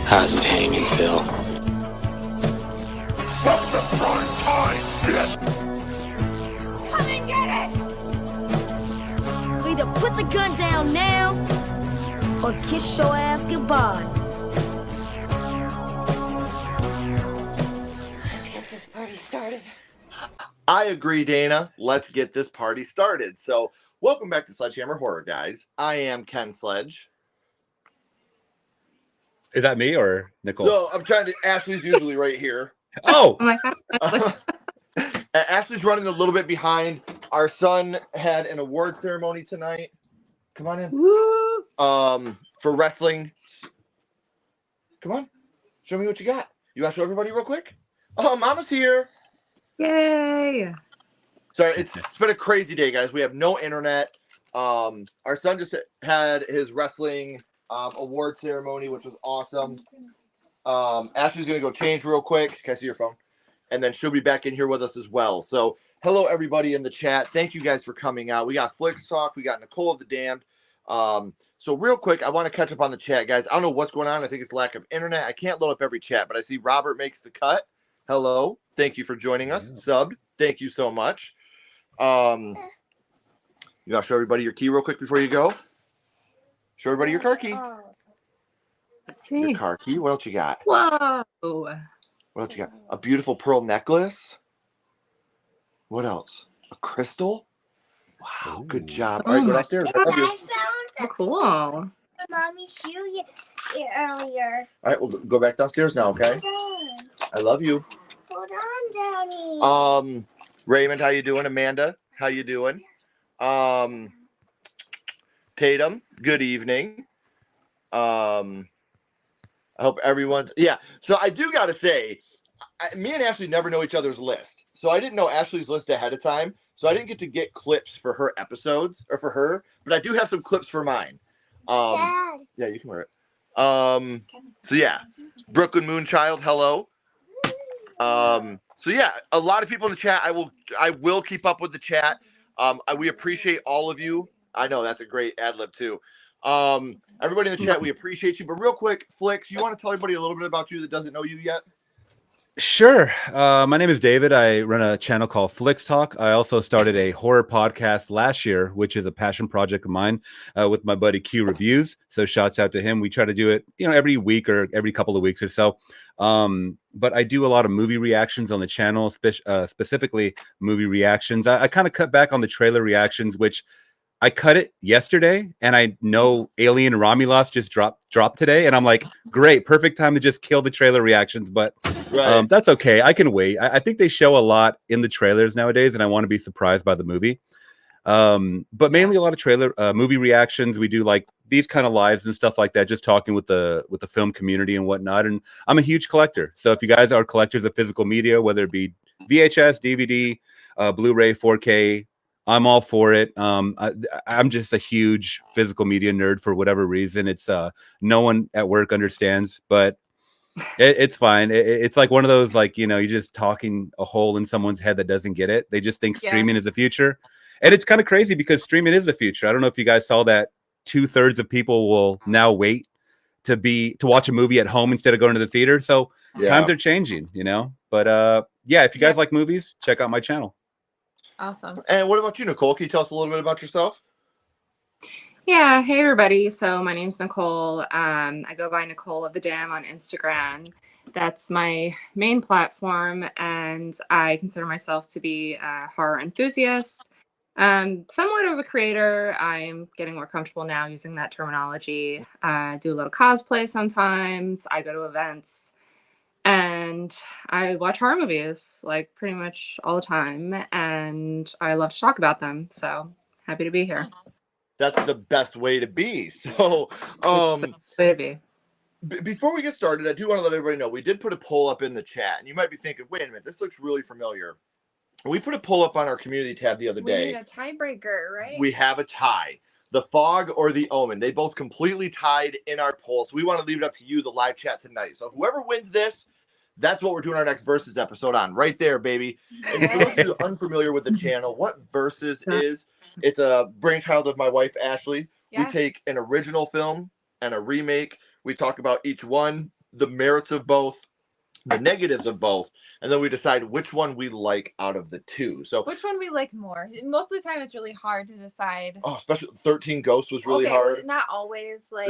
How's it hanging, Phil? From the front time, come and get it! So either put the gun down now, or kiss your ass goodbye. Let's get this party started. I agree, Dana. Let's get this party started. So, welcome back to Sledgehammer Horror, guys. I am Ken Sledge. Is that me or Nicole? No, I'm trying to. Ashley's usually right here. Oh! Oh my God. Ashley's running a little bit behind. Our son had an award ceremony tonight. Come on in. Woo! For wrestling. Come on. Show me what you got. You want to show everybody real quick? Oh, Mama's here. Yay! So it's been a crazy day, guys. We have no internet. Our son just had his wrestling award ceremony, which was awesome. Ashley's gonna go change real quick. Can I see your phone? And then she'll be back in here with us as well. So hello everybody in the chat. Thank you guys for coming out. We got Flix Talk, we got Nicole of the Damned. So real quick, I want to catch up on the chat, guys. I don't know what's going on. I think it's lack of internet. I can't load up every chat, but I see Robert makes the cut. Hello, thank you for joining us. Subbed, thank you so much. You gotta show everybody your key real quick before you go. Show everybody your car key. Let's see. Your car key. What else you got? Whoa! What else you got? A beautiful pearl necklace. What else? A crystal. Wow, good job. All right, go downstairs. I love you. Oh, cool. Mommy's shoe earlier. All right, we'll go back downstairs now, okay? I love you. Hold on, Daddy. Raymond, how you doing? Amanda, how you doing? Tatum, good evening. I hope everyone's so I do gotta say, me and Ashley never know each other's list, so I didn't know Ashley's list ahead of time, so I didn't get to get clips for her episodes or for her, but I do have some clips for mine. Dad. Yeah, you can wear it. So yeah, Brooklyn Moonchild, hello. So yeah, a lot of people in the chat. I will keep up with the chat. We appreciate all of you. I know that's a great ad lib too. Everybody in the chat, we appreciate you. But real quick, Flix, you want to tell everybody a little bit about you that doesn't know you yet? Sure. My name is David. I run a channel called Flix Talk. I also started a horror podcast last year, which is a passion project of mine, with my buddy Q Reviews. So shouts out to him. We try to do it, every week or every couple of weeks or so. But I do a lot of movie reactions on the channel, specifically movie reactions. I kind of cut back on the trailer reactions, which I cut it yesterday, and I know Alien Romulus just dropped today, and I'm like, great, perfect time to just kill the trailer reactions. But that's okay. I can wait. I think they show a lot in the trailers nowadays, and I want to be surprised by the movie. But mainly a lot of trailer movie reactions. We do like these kind of lives and stuff like that, just talking with the film community and whatnot. And I'm a huge collector, so if you guys are collectors of physical media, whether it be VHS, DVD, Blu-ray, 4K. I'm all for it. I'm just a huge physical media nerd for whatever reason. It's no one at work understands, but it's fine. It's like one of those, like, you're just talking a hole in someone's head that doesn't get it. They just think streaming is the future. And it's kind of crazy because streaming is the future. I don't know if you guys saw that 2/3 of people will now wait to watch a movie at home instead of going to the theater. So times are changing, you know. But yeah, if you guys like movies, check out my channel. Awesome. And what about you, Nicole? Can you tell us a little bit about yourself? Yeah. Hey, everybody. So my name's Nicole. I go by Nicole of the Dam on Instagram. That's my main platform, and I consider myself to be a horror enthusiast. Somewhat of a creator. I'm getting more comfortable now using that terminology. I do a little cosplay sometimes. I go to events, and I watch horror movies like pretty much all the time, and I love to talk about them. So happy to be here. That's the best way to be. So, Way to be. before we get started, I do want to let everybody know we did put a poll up in the chat, and you might be thinking, wait a minute, this looks really familiar. We put a poll up on our community tab the other day. We need a tiebreaker, right? We have a tie. The Fog or The Omen. They both completely tied in our poll. So we want to leave it up to you, the live chat tonight. So whoever wins this, that's what we're doing our next Versus episode on. Right there, baby. And for those of you unfamiliar with the channel, what Versus is, it's a brainchild of my wife, Ashley. Yeah. We take an original film and a remake. We talk about each one, the merits of both, the negatives of both, and then we decide which one we like out of the two. So which one we like more? Most of the time, it's really hard to decide. Oh, especially 13 Ghosts was really Okay, hard. Not always. Like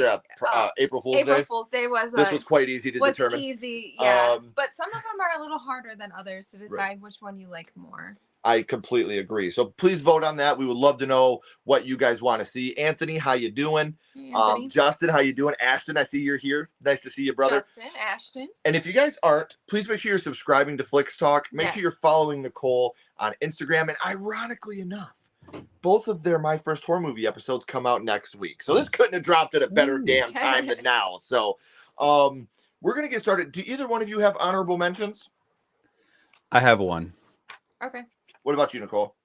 April Fool's Day. April Fool's Day This was quite easy to determine. Easy, yeah. But some of them are a little harder than others to decide which one you like more. I completely agree. So please vote on that. We would love to know what you guys want to see. Anthony, how you doing? Hey, Anthony. Justin, how you doing? Ashton, I see you're here. Nice to see you, brother. Justin, Ashton. And if you guys aren't, please make sure you're subscribing to Flix Talk. Make sure you're following Nicole on Instagram. And ironically enough, both of their My First Horror Movie episodes come out next week. So this couldn't have dropped at a better damn time than now. So we're going to get started. Do either one of you have honorable mentions? I have one. Okay. What about you, Nicole?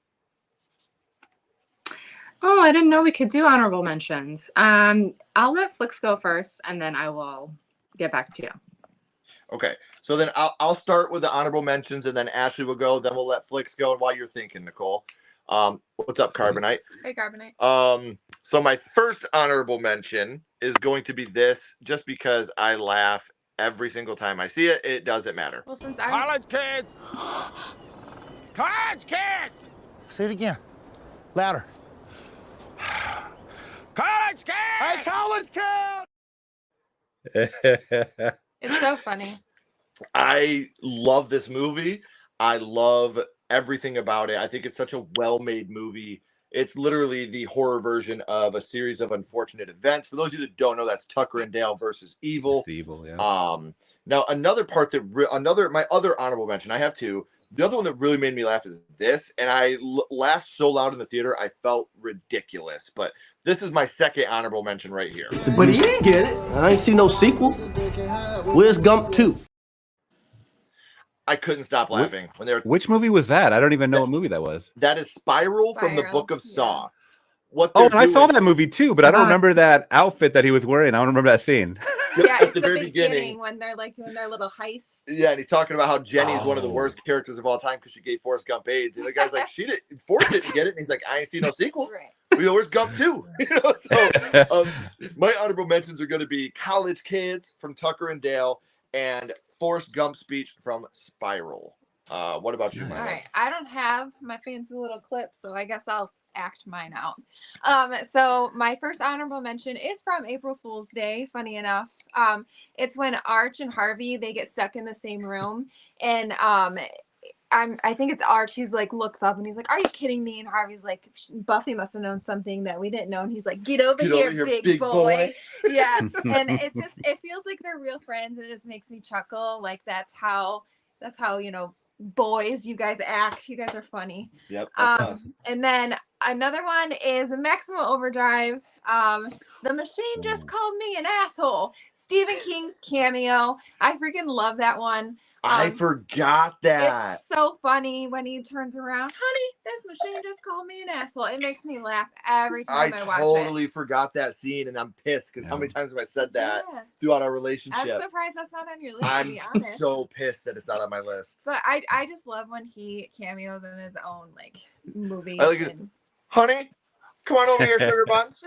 Oh, I didn't know we could do honorable mentions. I'll let Flix go first, and then I will get back to you. Okay, so then I'll start with the honorable mentions, and then Ashley will go. Then we'll let Flix go. And while you're thinking, Nicole, what's up, Carbonite? Hey, Carbonite. So my first honorable mention is going to be this, just because I laugh every single time I see it. It doesn't matter. Well, since I'm College kids! College kids! Say it again. Louder. College kids! Hey, college kids! it's so funny. I love this movie. I love everything about it. I think it's such a well-made movie. It's literally the horror version of a series of unfortunate events. For those of you that don't know, that's Tucker and Dale versus Evil. It's Evil, yeah. Now another part that my other honorable mention, I have two. The other one that really made me laugh is this, and I laughed so loud in the theater I felt ridiculous. But this is my second honorable mention right here. But he didn't get it. I ain't see no sequel. Where's Gump 2? I couldn't stop laughing when they were. Which movie was that? I don't even know what movie that was. That is Spiral from the Book of Saw. What and I saw that movie too, but I don't remember that outfit that he was wearing. I don't remember that scene. Yeah, at the very beginning when they're like doing their little heist. Yeah, and he's talking about how Jenny's one of the worst characters of all time because she gave Forrest Gump AIDS. And the guy's like, Forrest didn't get it. And he's like, I ain't seen no sequel. Right. Where's Gump 2? So my honorable mentions are going to be College Kids from Tucker and Dale and Forrest Gump's speech from Spiral. What about you, Mike? All right, I don't have my fancy little clip, so I guess I'll act mine out. So my first honorable mention is from April Fool's Day. Funny enough, it's when Arch and Harvey, they get stuck in the same room, and I think it's Arch. He's like looks up and he's like, "Are you kidding me?" And Harvey's like, "Buffy must have known something that we didn't know." And he's like, "Get over here, big boy." Yeah, and it feels like they're real friends, and it just makes me chuckle. Like that's how boys, you guys act. You guys are funny. Yep. That's us. And then another one is Maximum Overdrive. The machine just called me an asshole. Stephen King's cameo. I freaking love that one. I forgot that. It's so funny when he turns around. Honey, this machine just called me an asshole. It makes me laugh every time I watch it. I totally forgot that scene, and I'm pissed because how many times have I said that throughout our relationship? I'm surprised that's not on your list, to I'm be honest. so pissed that it's not on my list. But I just love when he cameos in his own movie. I like it. Honey, Come on over here, sugar buns.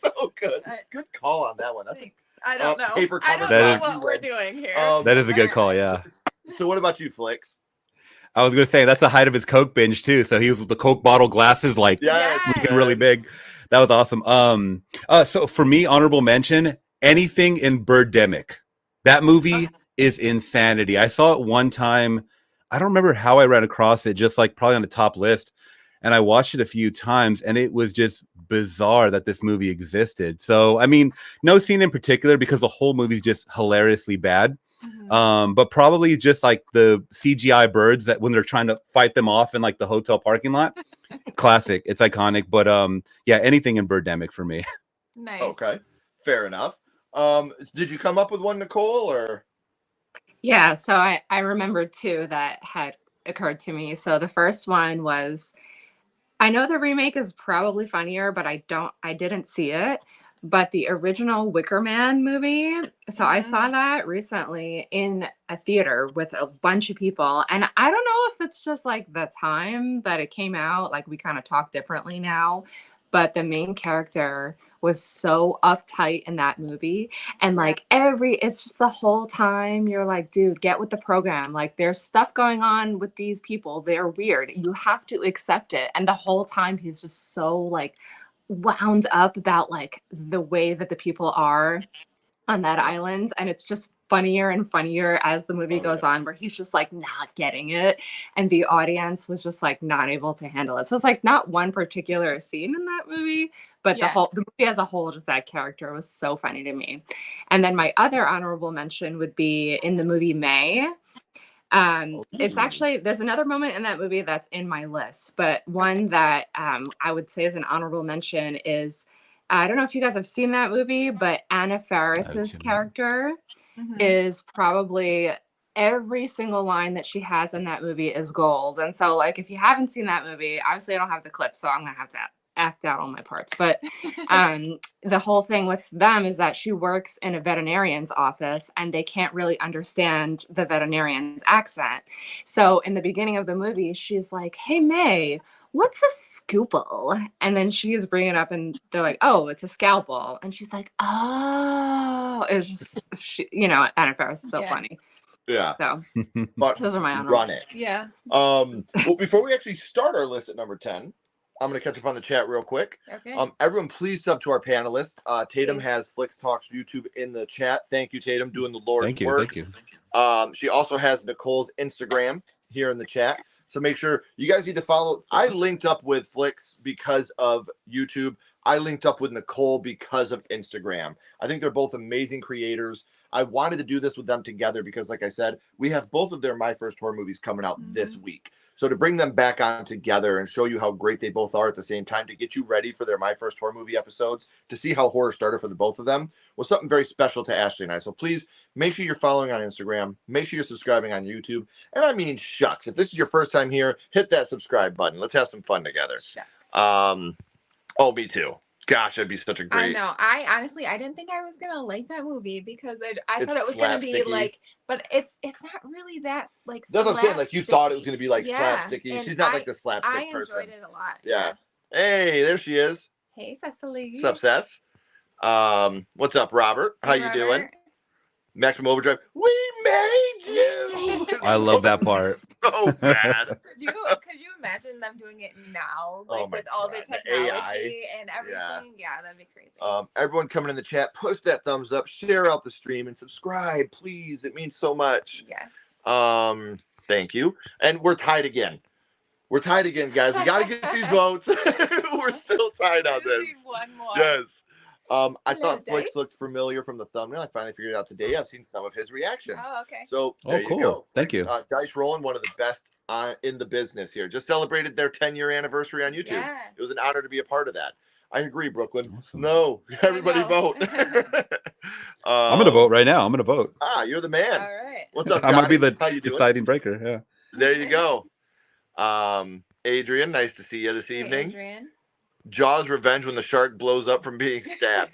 so good. Good call on that one. That's I don't know. Paper I cutter. don't know what we're doing here. That is a good call, yeah. So what about you, Flix? I was gonna say that's the height of his Coke binge too. So he was with the Coke bottle glasses, like looking really big. That was awesome. So for me, honorable mention, anything in Birdemic. That movie is insanity. I saw it one time. I don't remember how I ran across it, just like probably on the top list. And I watched it a few times, and it was just bizarre that this movie existed. So, I mean, no scene in particular because the whole movie's just hilariously bad. But probably just like the CGI birds that when they're trying to fight them off in like the hotel parking lot. Classic. It's iconic. But yeah, anything in Birdemic for me. Nice. Okay. Fair enough. Did you come up with one, Nicole, or? Yeah, so I remember two that had occurred to me. So the first one was, I know the remake is probably funnier, but I didn't see it. But the original Wicker Man movie, so I saw that recently in a theater with a bunch of people. And I don't know if it's just like the time that it came out, like we kind of talk differently now, but the main character was so uptight in that movie. And like it's just the whole time you're like, dude, get with the program. Like there's stuff going on with these people. They're weird. You have to accept it. And the whole time he's just so like wound up about like the way that the people are on that island. And it's just funnier and funnier as the movie goes on, where he's just like not getting it. And the audience was just like not able to handle it. So it's like not one particular scene in that movie, but the movie as a whole, just that character was so funny to me. And then my other honorable mention would be in the movie May. It's actually, there's another moment in that movie that's in my list, but one that I would say is an honorable mention is, I don't know if you guys have seen that movie, but Anna Faris's character is probably every single line that she has in that movie is gold. And so like, if you haven't seen that movie, obviously I don't have the clip, so I'm going to have to act out on my parts. But the whole thing with them is that she works in a veterinarian's office and they can't really understand the veterinarian's accent. So in the beginning of the movie, she's like, "Hey, May, what's a scoople?" And then she is bringing it up and they're like, "Oh, it's a scalpel." And she's like, "Oh," it's just, Anna Faris is so funny. Yeah. So but those are my honorable. Run it. Yeah. Well, before we actually start our list at number 10, I'm going to catch up on the chat real quick. Okay. Everyone, please sub to our panelists. Tatum has Flix Talks YouTube in the chat. Thank you, Tatum, doing the Lord's work. Thank you. She also has Nicole's Instagram here in the chat. So make sure you guys need to follow. I linked up with Flix because of YouTube. I linked up with Nicole because of Instagram. I think they're both amazing creators. I wanted to do this with them together because, like I said, we have both of their My First Horror movies coming out this week. So to bring them back on together and show you how great they both are at the same time, to get you ready for their My First Horror movie episodes, to see how horror started for the both of them, was something very special to Ashley and I. So please make sure you're following on Instagram. Make sure you're subscribing on YouTube. And I mean, shucks, if this is your first time here, hit that subscribe button. Let's have some fun together. Shucks. Oh, me too. Gosh, that'd be such a great. I know. I honestly, I didn't think I was gonna like that movie because I thought it was gonna be like, but it's not really that like. That's what I'm saying. Like you thought it was gonna be like slapsticky. She's not like the slapstick person. I enjoyed it a lot. Yeah. Hey, there she is. Hey, Cecily. What's up, Cess? What's up, Robert? How you doing? Maximum Overdrive. We made you. I love that part. So bad. Could you imagine them doing it now, like with all the technology and everything? Yeah, that'd be crazy. Everyone coming in the chat, push that thumbs up, share out the stream, and subscribe, please. It means so much. Yes. Thank you. And we're tied again. We're tied again, guys. We got to get these votes. We're still tied on this. One more. Yes. I thought Flix looked familiar from the thumbnail. I finally figured it out today. I've seen some of his reactions. Oh, okay. So there cool. you go. Thank you. Dice Rolling, one of the best in the business here. Just celebrated their 10-year anniversary on YouTube. Yeah. It was an honor to be a part of that. I agree, Brooklyn. Awesome. No, everybody vote. I'm going to vote right now. I'm going to vote. You're the man. All right. What's up, I'm going to be the How you doing? deciding breaker. Yeah. There you go. Adrian, nice to see you this evening. Hey, Adrian. Jaws Revenge when the shark blows up from being stabbed.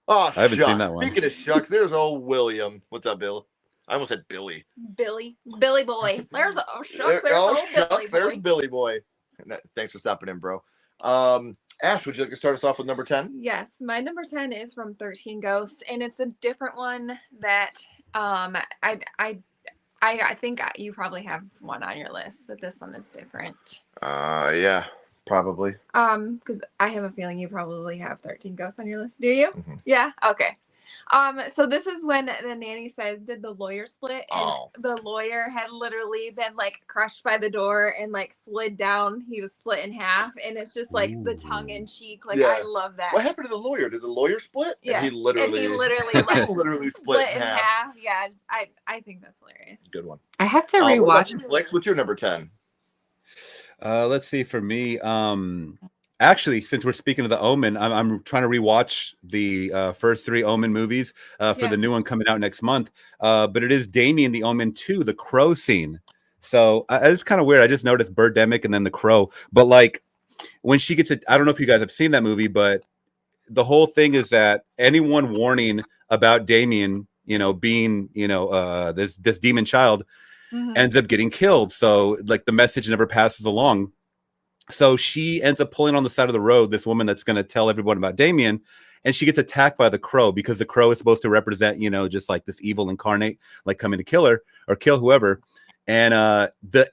Oh, I haven't seen that one. Speaking of shucks, there's old William. What's up, Bill? I almost said Billy. Billy boy. There's Billy boy. There's Billy boy. Thanks for stopping in, bro. Ash, would you like to start us off with number 10? Yes, my number 10 is from 13 Ghosts, and it's a different one that I think you probably have one on your list, but this one is different. Yeah, probably. Because I have a feeling you probably have 13 Ghosts on your list. Do you? Mm-hmm. Yeah. Okay. So this is when the nanny says, "Did the lawyer split?" And the lawyer had literally been like crushed by the door and like slid down. He was split in half, and it's just like the tongue in cheek. Like I love that. What happened to the lawyer? Did the lawyer split? Yeah. And he literally like literally split in half. Yeah. I think that's hilarious. Good one. I have to rewatch. Flix, what's your number 10? Let's see. For me, actually, since we're speaking of The Omen, I'm trying to rewatch the first 3 Omen movies for the new one coming out next month. But it is Damien the Omen 2, the crow scene. So it's kind of weird. I just noticed Birdemic and then the crow. But like when she gets I don't know if you guys have seen that movie, but the whole thing is that anyone warning about Damien, being, this demon child ends up getting killed. So like the message never passes along. So she ends up pulling on the side of the road, this woman that's going to tell everyone about Damien, and she gets attacked by the crow because the crow is supposed to represent, just like this evil incarnate, like coming to kill her or kill whoever. And the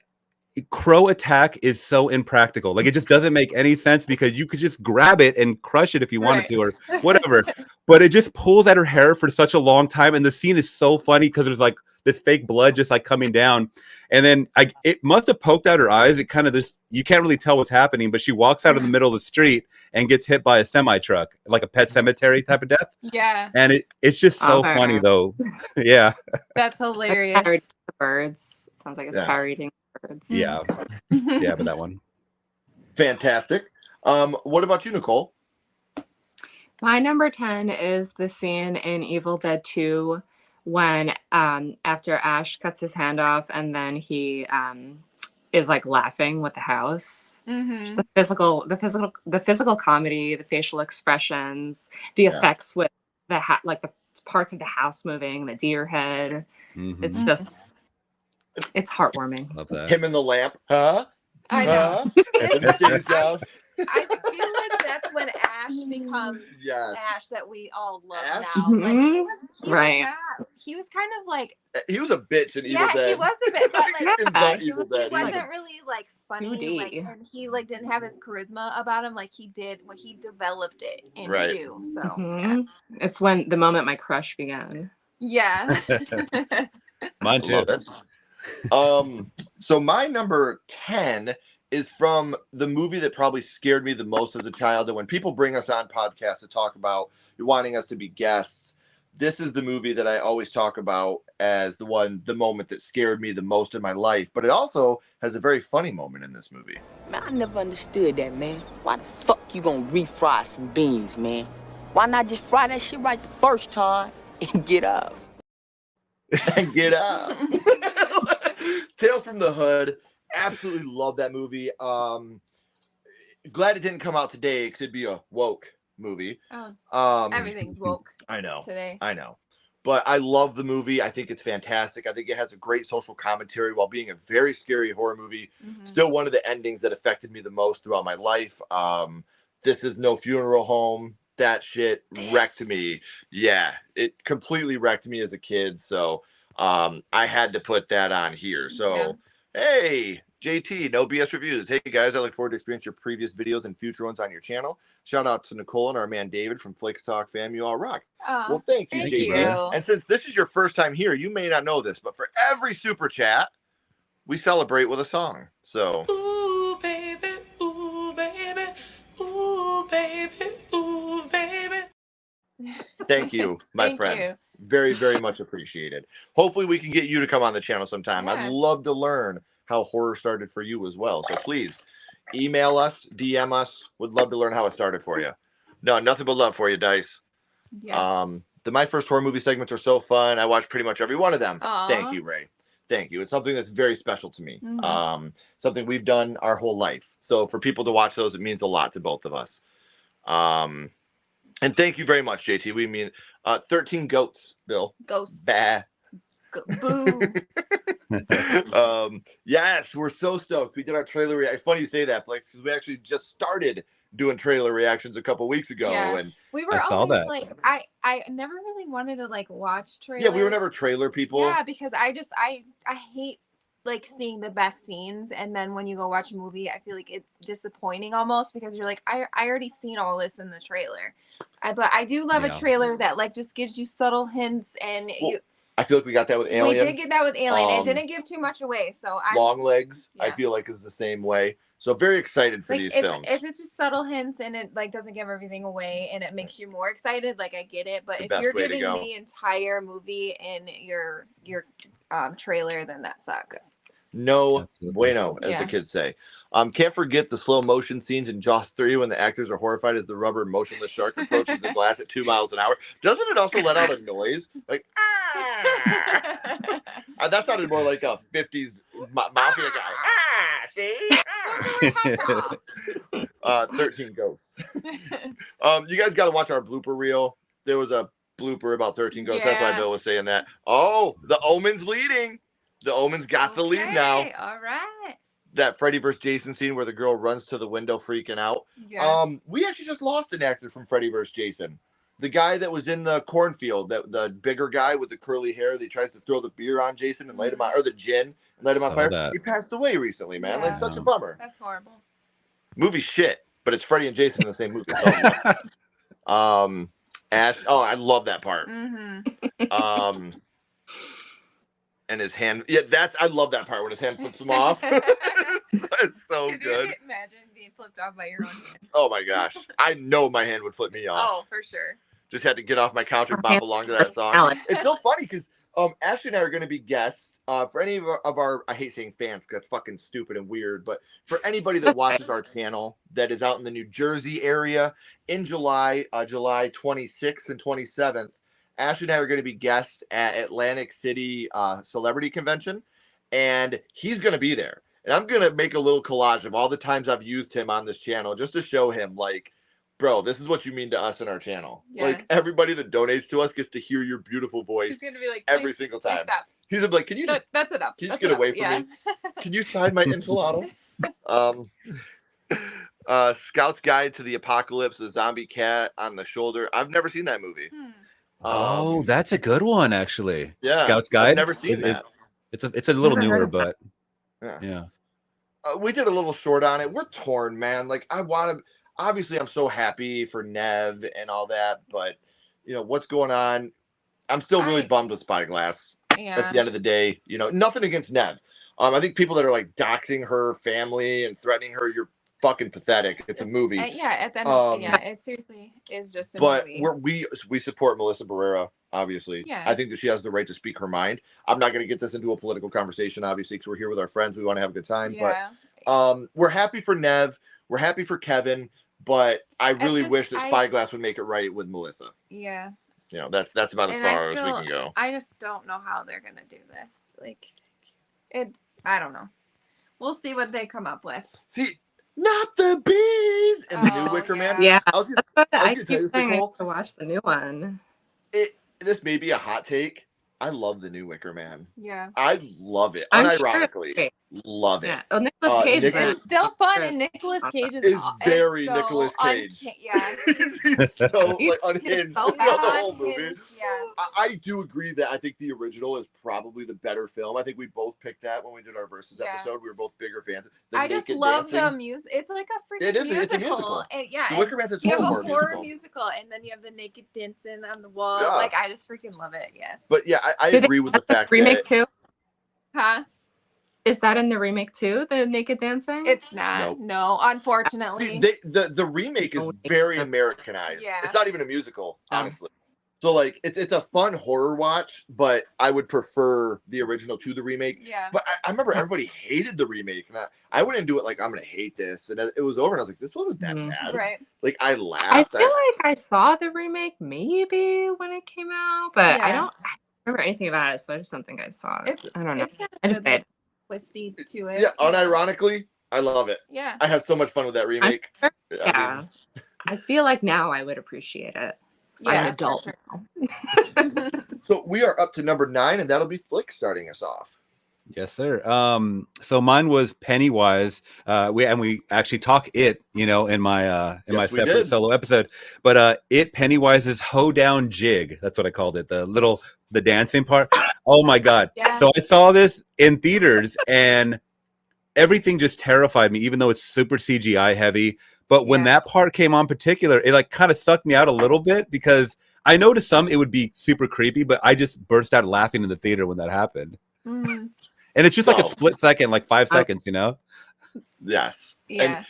crow attack is so impractical. Like it just doesn't make any sense because you could just grab it and crush it if you wanted to or whatever. But it just pulls at her hair for such a long time. And the scene is so funny because there's like this fake blood just like coming down. And then it must have poked out her eyes. It kind of just, you can't really tell what's happening, but she walks out of the middle of the street and gets hit by a semi truck, like a Pet Cemetery type of death. Yeah. And it's just so funny though. Yeah. That's hilarious. Birds. Sounds like it's power eating birds. Yeah. Yeah, but that one. Fantastic. What about you, Nicole? My number 10 is the scene in Evil Dead 2 when after Ash cuts his hand off and then he is like laughing with the house. Just the physical comedy, the facial expressions, the effects with the like the parts of the house moving, the deer head. It's just it's heartwarming. Love that. Him in the lamp. Huh? I know. And the kid's down. I feel like that's when Ash becomes Ash that we all love now. Like he was kind of like he was a bitch in Evil Dead. Yeah, he was a bit, but like he wasn't really like funny, like, and he like didn't have his charisma about him like he did when he developed it into. So it's when the moment my crush began. Yeah. Mine too. So my number 10 is from the movie that probably scared me the most as a child. And when people bring us on podcasts to talk about wanting us to be guests, this is the movie that I always talk about as the moment that scared me the most in my life. But it also has a very funny moment in this movie. Man, I never understood that, man. Why the fuck you gonna refry some beans, man? Why not just fry that shit right the first time and get up? And get up. Tales from the Hood. Absolutely love that movie. Glad it didn't come out today because it'd be a woke movie. Everything's woke. I know. Today. I know. But I love the movie. I think it's fantastic. I think it has a great social commentary while being a very scary horror movie. Still one of the endings that affected me the most throughout my life. This Is No Funeral Home. That shit wrecked me. Yeah, it completely wrecked me as a kid. So I had to put that on here. So, hey, JT, No BS Reviews. Hey, guys, I look forward to experience your previous videos and future ones on your channel. Shout out to Nicole and our man David from Flix Talk Fam. You all rock. Well, thank you, JT. And since this is your first time here, you may not know this, but for every super chat, we celebrate with a song. So. Ooh, baby, ooh, baby, ooh, baby, ooh, baby. Thank you, my friend. You. Very, very much appreciated. Hopefully we can get you to come on the channel sometime. I'd love to learn how horror started for you as well. So please email us, DM us. Would love to learn how it started for you. No, nothing but love for you, Dice. Yes. The My First Horror Movie segments are so fun. I watch pretty much every one of them. Aww. Thank you, Ray. Thank you. It's something that's very special to me. Something we've done our whole life. So for people to watch those, it means a lot to both of us. And thank you very much, JT. We mean 13 goats, Bill. Ghosts. Bah. Boo. Yes, we're so stoked. We did our trailer reaction. Funny you say that, Flix, because we actually just started doing trailer reactions a couple weeks ago. Yeah. And We were I saw always that. like, I never really wanted to like watch trailers. yeah, we were never trailer people. Yeah, because I hate like seeing the best scenes, and then when you go watch a movie, I feel like it's disappointing almost because you're like, I already seen all this in the trailer. But I do love a trailer that like just gives you subtle hints, and I feel like we got that with Alien. We did get that with Alien. It didn't give too much away, so Long Legs, I feel like, is the same way. So very excited for these films. If it's just subtle hints and it like doesn't give everything away and it makes you more excited, like I get it. But if you're giving the entire movie in your trailer, then that sucks. No bueno, as the kids say. Can't forget the slow motion scenes in Jaws 3 when the actors are horrified as the rubber motionless shark approaches the glass at 2 miles an hour. Doesn't it also let out a noise? Like, that sounded more like a 50s mafia guy. See? 13 Ghosts. You guys got to watch our blooper reel. There was a blooper about 13 Ghosts. That's why Bill was saying that. Oh, the Omen's leading. The Omen's got the lead now. All right. That Freddy vs. Jason scene where the girl runs to the window freaking out. Yeah. We actually just lost an actor from Freddy vs. Jason. The guy that was in the cornfield, the bigger guy with the curly hair that tries to throw the beer on Jason and light him on, or the gin and light him on fire. He passed away recently, man. Like, such a bummer. That's horrible. Movie shit, but it's Freddy and Jason in the same movie. Ash. Oh, I love that part. Mm-hmm. And his hand, I love that part when his hand flips him off. It's so Could good. you imagine being flipped off by your own hand? Oh my gosh. I know my hand would flip me off. Oh, for sure. Just had to get off my couch and bop along to that song. It's so funny because Ashley and I are going to be guests for any of our, I hate saying fans because that's fucking stupid and weird, but for anybody that watches our channel that is out in the New Jersey area in July 26th and 27th, Ashley and I are going to be guests at Atlantic City Celebrity Convention, and he's going to be there. And I'm going to make a little collage of all the times I've used him on this channel just to show him, like, bro, this is what you mean to us in our channel. Yeah. Like, everybody that donates to us gets to hear your beautiful voice He's going to be like, every single time. Stop. He's going to be like, can you just, that's enough. Can you just get away from me? Can you sign my enchilada? Scout's Guide to the Apocalypse, the zombie cat on the shoulder. I've never seen that movie. Oh, that's a good one, actually. Yeah, Scout's Guide. I've never seen that. It's a little newer, but yeah. We did a little short on it. We're torn, man. Like, I want to. Obviously, I'm so happy for Nev and all that, but you know what's going on. I'm still really bummed with Spyglass. Yeah. At the end of the day, you know, nothing against Nev. I think people that are like doxing her family and threatening her, you're fucking pathetic. It's a movie. At the end, it seriously is just a movie. But we support Melissa Barrera, obviously. Yeah. I think that she has the right to speak her mind. I'm not going to get this into a political conversation, obviously, because we're here with our friends. We want to have a good time. Yeah. But we're happy for Nev. We're happy for Kevin. But I really wish that Spyglass would make it right with Melissa. Yeah. You know, that's about as far as we can go. I just don't know how they're going to do this. Like, I don't know. We'll see what they come up with. See, not the bees in the new Wicker Man. Yeah, I keep saying I have to watch the new one. This may be a hot take. I love the new Wicker Man. Yeah. I love it. I'm Unironically. Sure love it. Yeah. Oh, Nicolas Cage is still fun, and Nicolas Cage is very so Nicolas Cage. Yeah. He's so like unhinged So throughout the whole movie. Yeah. I do agree that I think the original is probably the better film. I think we both picked that when we did our Versus episode. We were both bigger fans. I just love the music. It's like a freaking musical. It's a musical. Yeah. The Wicker Man's a total horror musical, and then you have the naked dancing on the wall. Yeah. Like, I just freaking love it. Yes. But yeah, I agree with the fact remake that too. Huh? Is that in the remake too? The naked dancing? It's not. Nope. No, unfortunately. See, the remake is very Americanized. Yeah. It's not even a musical, honestly. So like it's a fun horror watch, but I would prefer the original to the remake. Yeah. But I remember everybody hated the remake, and I went into it like I'm gonna hate this, and it was over, and I was like, this wasn't that bad. Right. Like I laughed. I feel like I saw the remake maybe when it came out, but I don't remember anything about it, so I just don't think I saw it. I don't know. I just did. Twisty to it. Yeah, unironically, I love it. Yeah. I have so much fun with that remake. I feel like now I would appreciate it. I'm an Yeah, adult for now. So we are up to number 9, and that'll be Flix starting us off. Yes, sir. So mine was Pennywise. We actually talk it, in my Yes, we separate did. solo episode. But Pennywise's hoedown jig. That's what I called it. The dancing part. Oh my god. Yeah. So I saw this in theaters and everything just terrified me, even though it's super CGI heavy. But when that part came on particular, it like kind of sucked me out a little bit because I know to some it would be super creepy, but I just burst out laughing in the theater when that happened. Mm. And it's just like a split second, like 5 seconds, Yes. Yeah. And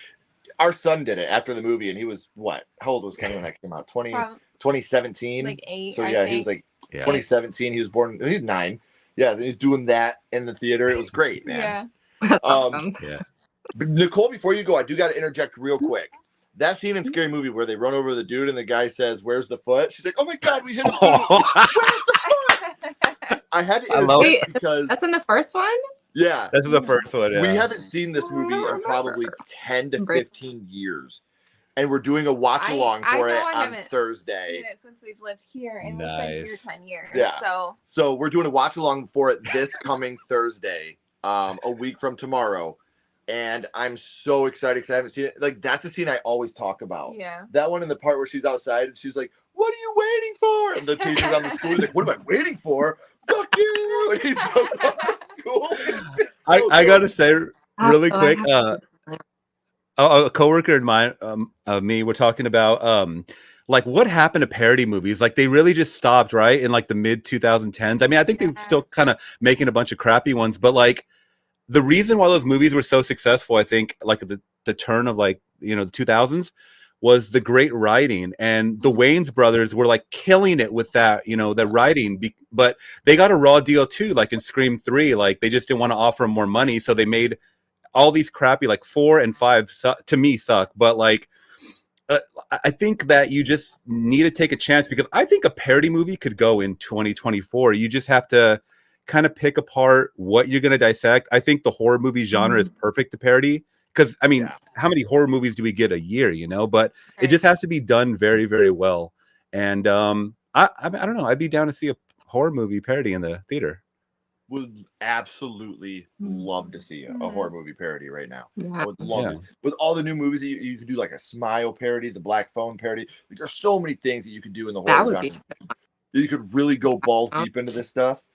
our son did it after the movie, and he was what? How old was Kenny when that came out? 2017? Like 8, So I yeah, think. he was like 2017. He was born, he's 9. Yeah, he's doing that in the theater. It was great, man. Yeah. Yeah. But Nicole, before you go, I do got to interject real quick. That scene in Scary Movie where they run over the dude and the guy says, "Where's the foot?" She's like, "Oh my god, we hit a foot. Where's the foot?" I had to interject because that's in the first one. Yeah, that's the first one. Yeah. We haven't seen this movie in probably 10 to 15 years, and we're doing a watch along for it on Thursday. Seen it since we've lived here, and we've been here 10 years. Yeah. So we're doing a watch along for it this coming Thursday, a week from tomorrow. And I'm so excited because I haven't seen it. Like, that's a scene I always talk about. Yeah. That one in the part where she's outside and she's like, "What are you waiting for?" And the teacher's on the school. He's like, "What am I waiting for? Fuck you!" And he jumps off the school. I gotta say really quick, a coworker of mine, me, we're talking about like what happened to parody movies. Like they really just stopped, right? In like the mid 2010s. I mean, I think they're still kind of making a bunch of crappy ones, but like the reason why those movies were so successful, I think, like the turn of like, the 2000s was the great writing, and the Wayans brothers were like killing it with that, the writing, but they got a raw deal too. Like in Scream 3, like they just didn't want to offer them more money. So they made all these crappy, like 4 and 5 to me suck. But like, I think that you just need to take a chance because I think a parody movie could go in 2024. You just have to kind of pick apart what you're going to dissect. I think the horror movie genre is perfect to parody because, I mean, how many horror movies do we get a year, But it just has to be done very, very well. And I don't know. I'd be down to see a horror movie parody in the theater. Would absolutely love to see a horror movie parody right now. Yeah. I would love it. With all the new movies that you could do, like a Smile parody, the Black Phone parody. Like, there's so many things that you could do in the horror genre. You could really go balls deep into this stuff.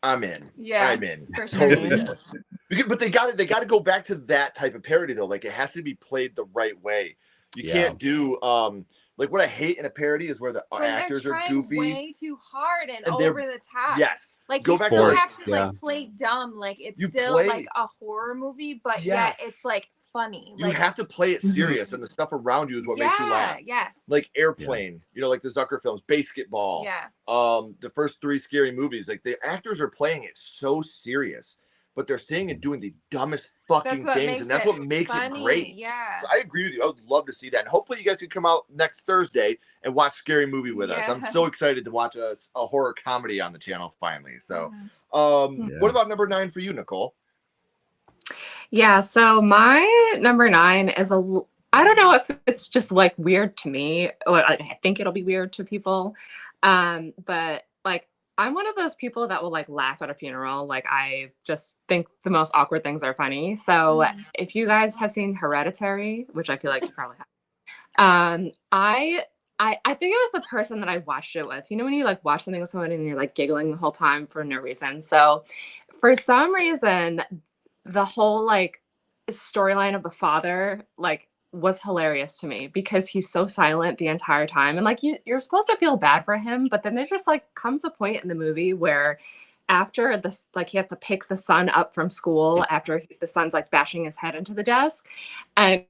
I'm in. Yeah, I'm in. for sure. Totally in. But they got to go back to that type of parody though. Like it has to be played the right way. You can't do like what I hate in a parody is where the actors are goofy, way too hard and they're over the top. Yes, like go you back still to have to like play dumb. Like it's still like a horror movie, but yet it's like funny. You like, have to play it serious, and the stuff around you is what makes you laugh. Yes. Like Airplane, like the Zucker films, Basketball. Yeah. The first 3 Scary Movies, like the actors are playing it so serious, but they're saying and doing the dumbest fucking things, and that's what makes it great. Yeah. So I agree with you. I would love to see that, and hopefully you guys can come out next Thursday and watch Scary Movie with us. I'm so excited to watch a horror comedy on the channel finally. So, what about number 9 for you, Nicole? Yeah, so my number 9 is I don't know if it's just like weird to me, or I think it'll be weird to people. But like I'm one of those people that will like laugh at a funeral. Like I just think the most awkward things are funny. So if you guys have seen Hereditary, which I feel like you probably have, I think it was the person that I watched it with. When you like watch something with someone and you're like giggling the whole time for no reason. So for some reason, the whole like storyline of the father like was hilarious to me because he's so silent the entire time, and like you're supposed to feel bad for him, but then there just like comes a point in the movie where after this, like he has to pick the son up from school after the son's like bashing his head into the desk, and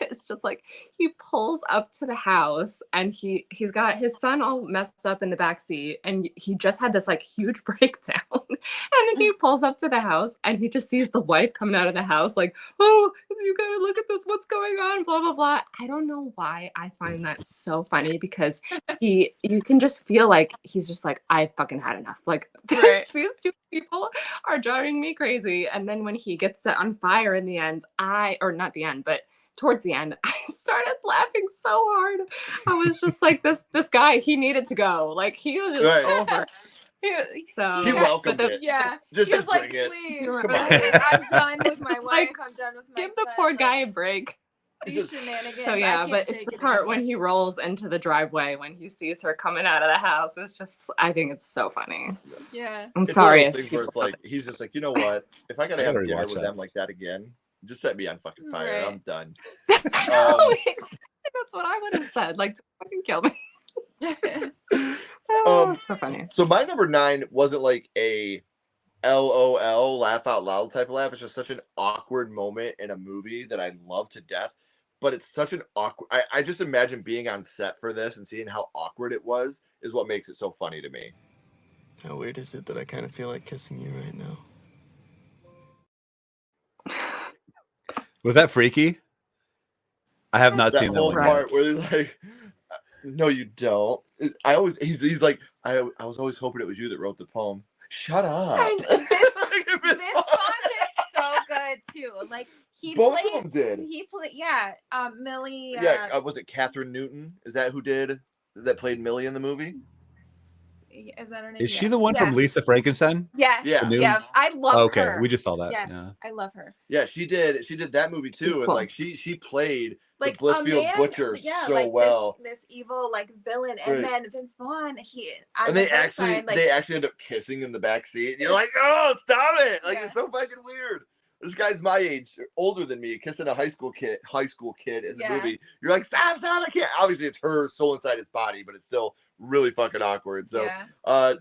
it's just like he pulls up to the house and he's got his son all messed up in the back seat, and he just had this like huge breakdown, and then he pulls up to the house and he just sees the wife coming out of the house like, "Oh, you gotta look at this, what's going on, blah blah blah." I don't know why I find that so funny because you can just feel like he's just like, I fucking had enough, like these 2 people are driving me crazy. And then when he gets set on fire in the end, or not the end, but towards the end, I started laughing so hard. I was just like, this guy, he needed to go. Like, he was just over. So, he welcomed it. Yeah. Just he was like, bring it. please, Come on. I'm done with my wife. I'm done with my give the poor guy a break. These shenanigans. So yeah, but it's the part when he rolls into the driveway when he sees her coming out of the house. It's just, I think it's so funny. Yeah. I'm It's sorry. one of those things where it's like, he's just like, you know what? If I gotta have dinner with them like that again, just set me on fucking fire. Right. I'm done. That's what I would have said. Like, just fucking kill me. So funny. So my number 9 wasn't like a LOL, laugh out loud type of laugh. It's just such an awkward moment in a movie that I love to death. But it's such an awkward. I just imagine being on set for this and seeing how awkward it was is what makes it so funny to me. How weird is it that I kind of feel like kissing you right now? Was that freaky? I have not that seen that whole one part yet. where he's like, no, you don't. He's like, I was always hoping it was you that wrote the poem. Shut up. This song is so good too. Like both of them did. He played, Millie. Was it Catherine Newton? Is that who did? That played Millie in the movie? Is that her name? Is she the one from Lisa Frankenstein? Yeah. Yeah. I love her. Okay, we just saw that. Yes, Yeah. I love her. Yeah, she did that movie too, and like she played like the Blissfield Butcher so well. This evil like villain, and then Vince Vaughn, they actually end up kissing in the back seat. And you're like, oh, stop it! Like it's so fucking weird. This guy's my age, older than me, kissing a high school kid in the movie. You're like, stop, I can't. Obviously, it's her soul inside his body, but it's still really fucking awkward. So,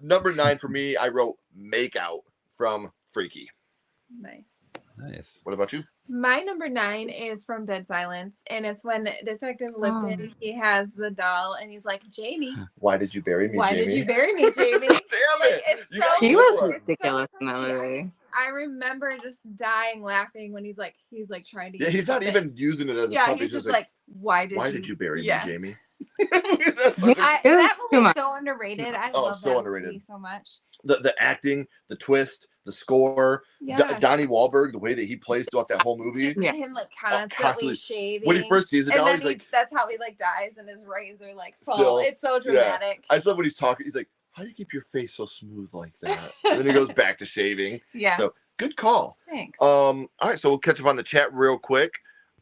number 9 for me, I wrote "Make Out" from Freaky. Nice. What about you? My number 9 is from Dead Silence, and it's when Detective Lipton he has the doll, and he's like, Jamie, why did you bury me? Why Jamie? did you bury me, Jamie? Damn it! He was ridiculous in that movie. I remember just dying laughing when he's like trying to. Yeah, he's not even using it as a puppet. He's just like, why did you bury me, Jamie? That movie is so underrated. I love that movie so much. The acting, the twist, the score, Donnie Wahlberg, the way that he plays throughout that whole movie. Just him like constantly shaving. When he first sees the doll, he's like, that's how he like dies, and his razor like falls. It's so dramatic. I just love when he's talking. He's like, how do you keep your face so smooth like that? And then he goes back to shaving. Yeah. So good call. Thanks. All right, so we'll catch up on the chat real quick.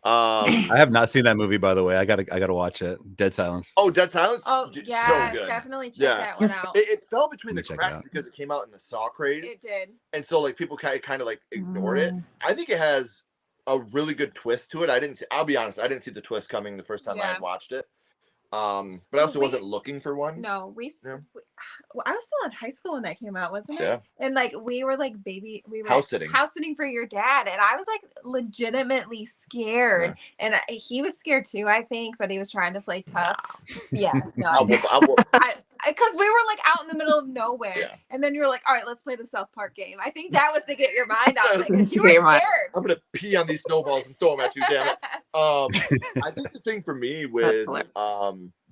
I have not seen that movie, by the way. I gotta watch it. Dead Silence. Oh, Dead Silence. Oh yeah, so good. Definitely check that one out. It fell between the cracks because it came out in the Saw craze. It did, and so like people kind of like ignored it. I think it has a really good twist to it. I'll be honest, I didn't see the twist coming the first time I watched it. But I also wasn't looking for one. No, I was still in high school when that came out, wasn't it? Yeah. And like we were we were house sitting for your dad, and I was like legitimately scared, and he was scared too, I think, but he was trying to play tough. Yeah, no, because we were like out in the middle of nowhere, and then you were like, all right, let's play the South Park game. I think that was to get your mind out of it, because you were scared. I'm gonna pee on these snowballs and throw them at you, damn it. I think the thing for me with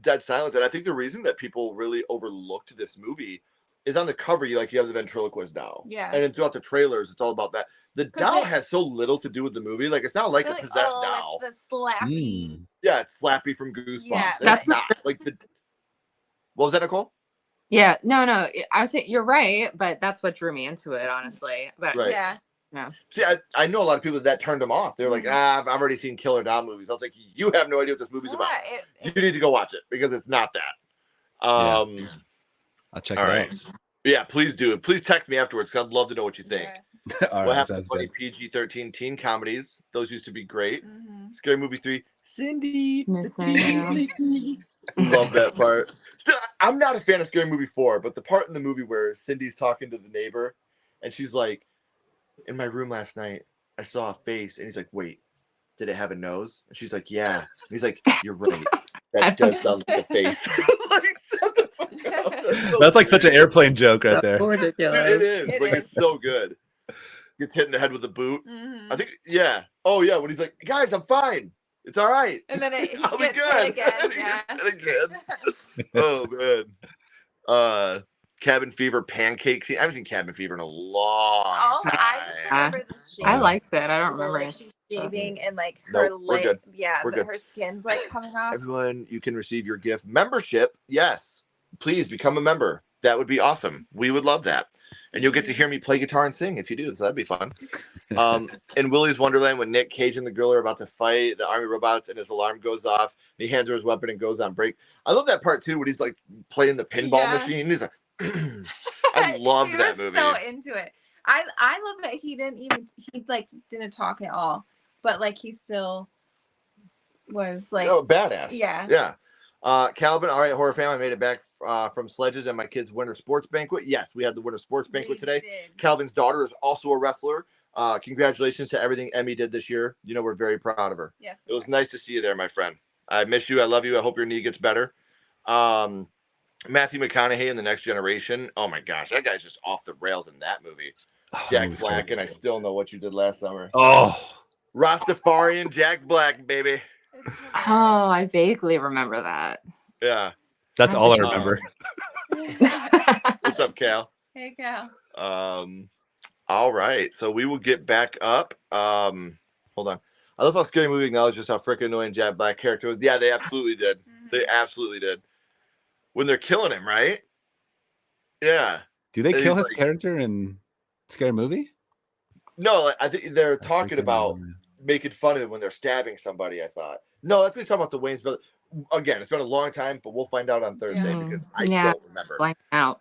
Dead Silence, and I think the reason that people really overlooked this movie is on the cover. You have the ventriloquist doll, and then throughout the trailers, it's all about that. The doll has so little to do with the movie. Like it's not like a possessed doll. It's the Slappy. Yeah, it's Slappy from Goosebumps. Yeah, that's not like the. What was that, Nicole? Yeah, no, I would say you're right, but that's what drew me into it, honestly. But yeah. See, I know a lot of people that turned them off. They're like, I've already seen killer doll movies. I was like, you have no idea what this movie's about. You need to go watch it because it's not that. I'll check it out. Yeah, please do. Please text me afterwards because I'd love to know what you think. All what right, happened to funny PG-13 teen comedies? Those used to be great. Scary Movie 3. Cindy. Love that part. Still, I'm not a fan of Scary Movie 4, but the part in the movie where Cindy's talking to the neighbor and she's like, in my room last night, I saw a face. And he's like, wait, did it have a nose? And she's like, yeah. And he's like, you're right. That does sound like a face. Like, shut the fuck up. That's like such an airplane joke right there. Ridiculous. Dude, it is. It's so good. Gets hit in the head with a boot. I think, Oh, yeah. When he's like, guys, I'm fine. It's all right. And then he I'll be gets good. hit again. He gets hit again. Oh, man. Cabin Fever pancake scene. I haven't seen Cabin Fever in a long time. I just remember the shaving. I liked it. I don't remember like it. she's shaving and like her Nope, we're good. We're good. her skin's like coming off. Everyone, you can receive your gift membership. Yes, please become a member. That would be awesome. We would love that. And you'll get to hear me play guitar and sing if you do. So that'd be fun. In Willy's Wonderland, when Nick Cage and the girl are about to fight the army robots and his alarm goes off, and he hands her his weapon and goes on break. I love that part too, when he's like playing the pinball machine. He's like, I love that movie. So into it. I love that he didn't talk at all, but like he still was like badass. Yeah. Calvin, all right, horror family, I made it back from Sledges and my kids' winter sports banquet. Yes, we had the winter sports banquet today. Did. Calvin's daughter is also a wrestler. Congratulations to everything Emmy did this year. You know, we're very proud of her. Yes. It was nice to see you there, my friend. I miss you. I love you. I hope your knee gets better. Matthew McConaughey in The Next Generation. Oh my gosh, that guy's just off the rails in that movie. Jack Black, and I still know what you did last summer. Oh, Rastafarian Jack Black, baby. Oh, I vaguely remember that. Yeah. That's all I remember. What's up, Cal? Hey, Cal. All right. So we will get back up. Hold on. I love how Scary Movie acknowledged just how freaking annoying Jack Black character was. Yeah, they absolutely did. They absolutely did. When they're killing him, right? Yeah. Do they kill his character in Scary Movie? No, I think they're talking about making fun of it when they're stabbing somebody, I thought. No, that's what we're talking about the Wayne's Brothers. Again, it's been a long time, but we'll find out on Thursday because I don't remember. Blank out.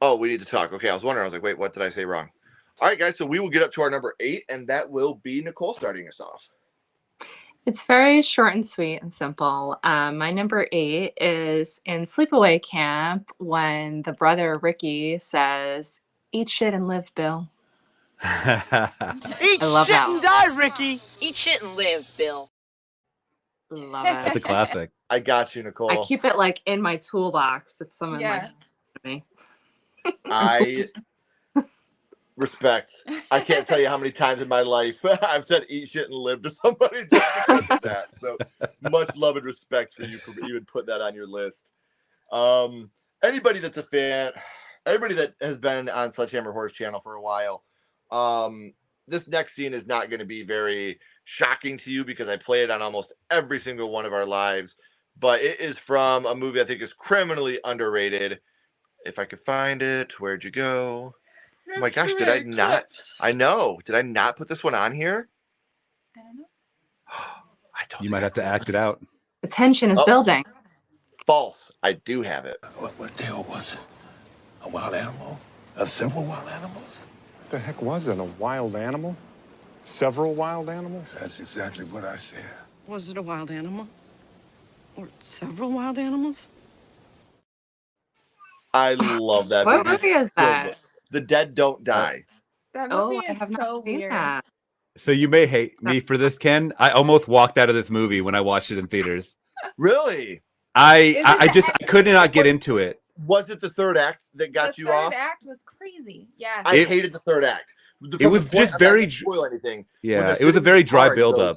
Oh, we need to talk. Okay, I was wondering. I was like, wait, what did I say wrong? All right, guys, so we will get up to our number 8, and that will be Nicole starting us off. It's very short and sweet and simple. My number 8 is in Sleepaway Camp when the brother Ricky says, "Eat shit and live, Bill." Eat love shit that and one. die, Ricky. Eat shit and live, Bill. Love it. That's a classic. I got you, Nicole. I keep it like in my toolbox if someone Yes. likes me. I respect. I can't tell you how many times in my life I've said "eat shit and live" to somebody just because of that. So much love and respect for you for even putting that on your list. Anybody that's a fan, everybody that has been on Sledgehammer Horse channel for a while, this next scene is not going to be very shocking to you because I play it on almost every single one of our lives. But it is from a movie I think is criminally underrated. If I could find it, where'd you go? Oh my gosh, did I not? I know. Did I not put this one on here? I don't know. I don't. You might have to act it out. The tension is building. False. I do have it. What the hell was it? A wild animal? Of several wild animals? What the heck was it? A wild animal? Several wild animals? That's exactly what I said. Was it a wild animal? Or several wild animals? I love that What movie. movie is So that? good. The Dead Don't Die. That Oh, movie I is have not so seen weird. that. So you may hate me for this, Ken. I almost walked out of this movie when I watched it in theaters. Really? I could not get into it. Was it the third act that got The you third off? act was crazy. Yeah. I hated the third act. It was just very. Not spoil anything. Yeah, it was a very dry build-up.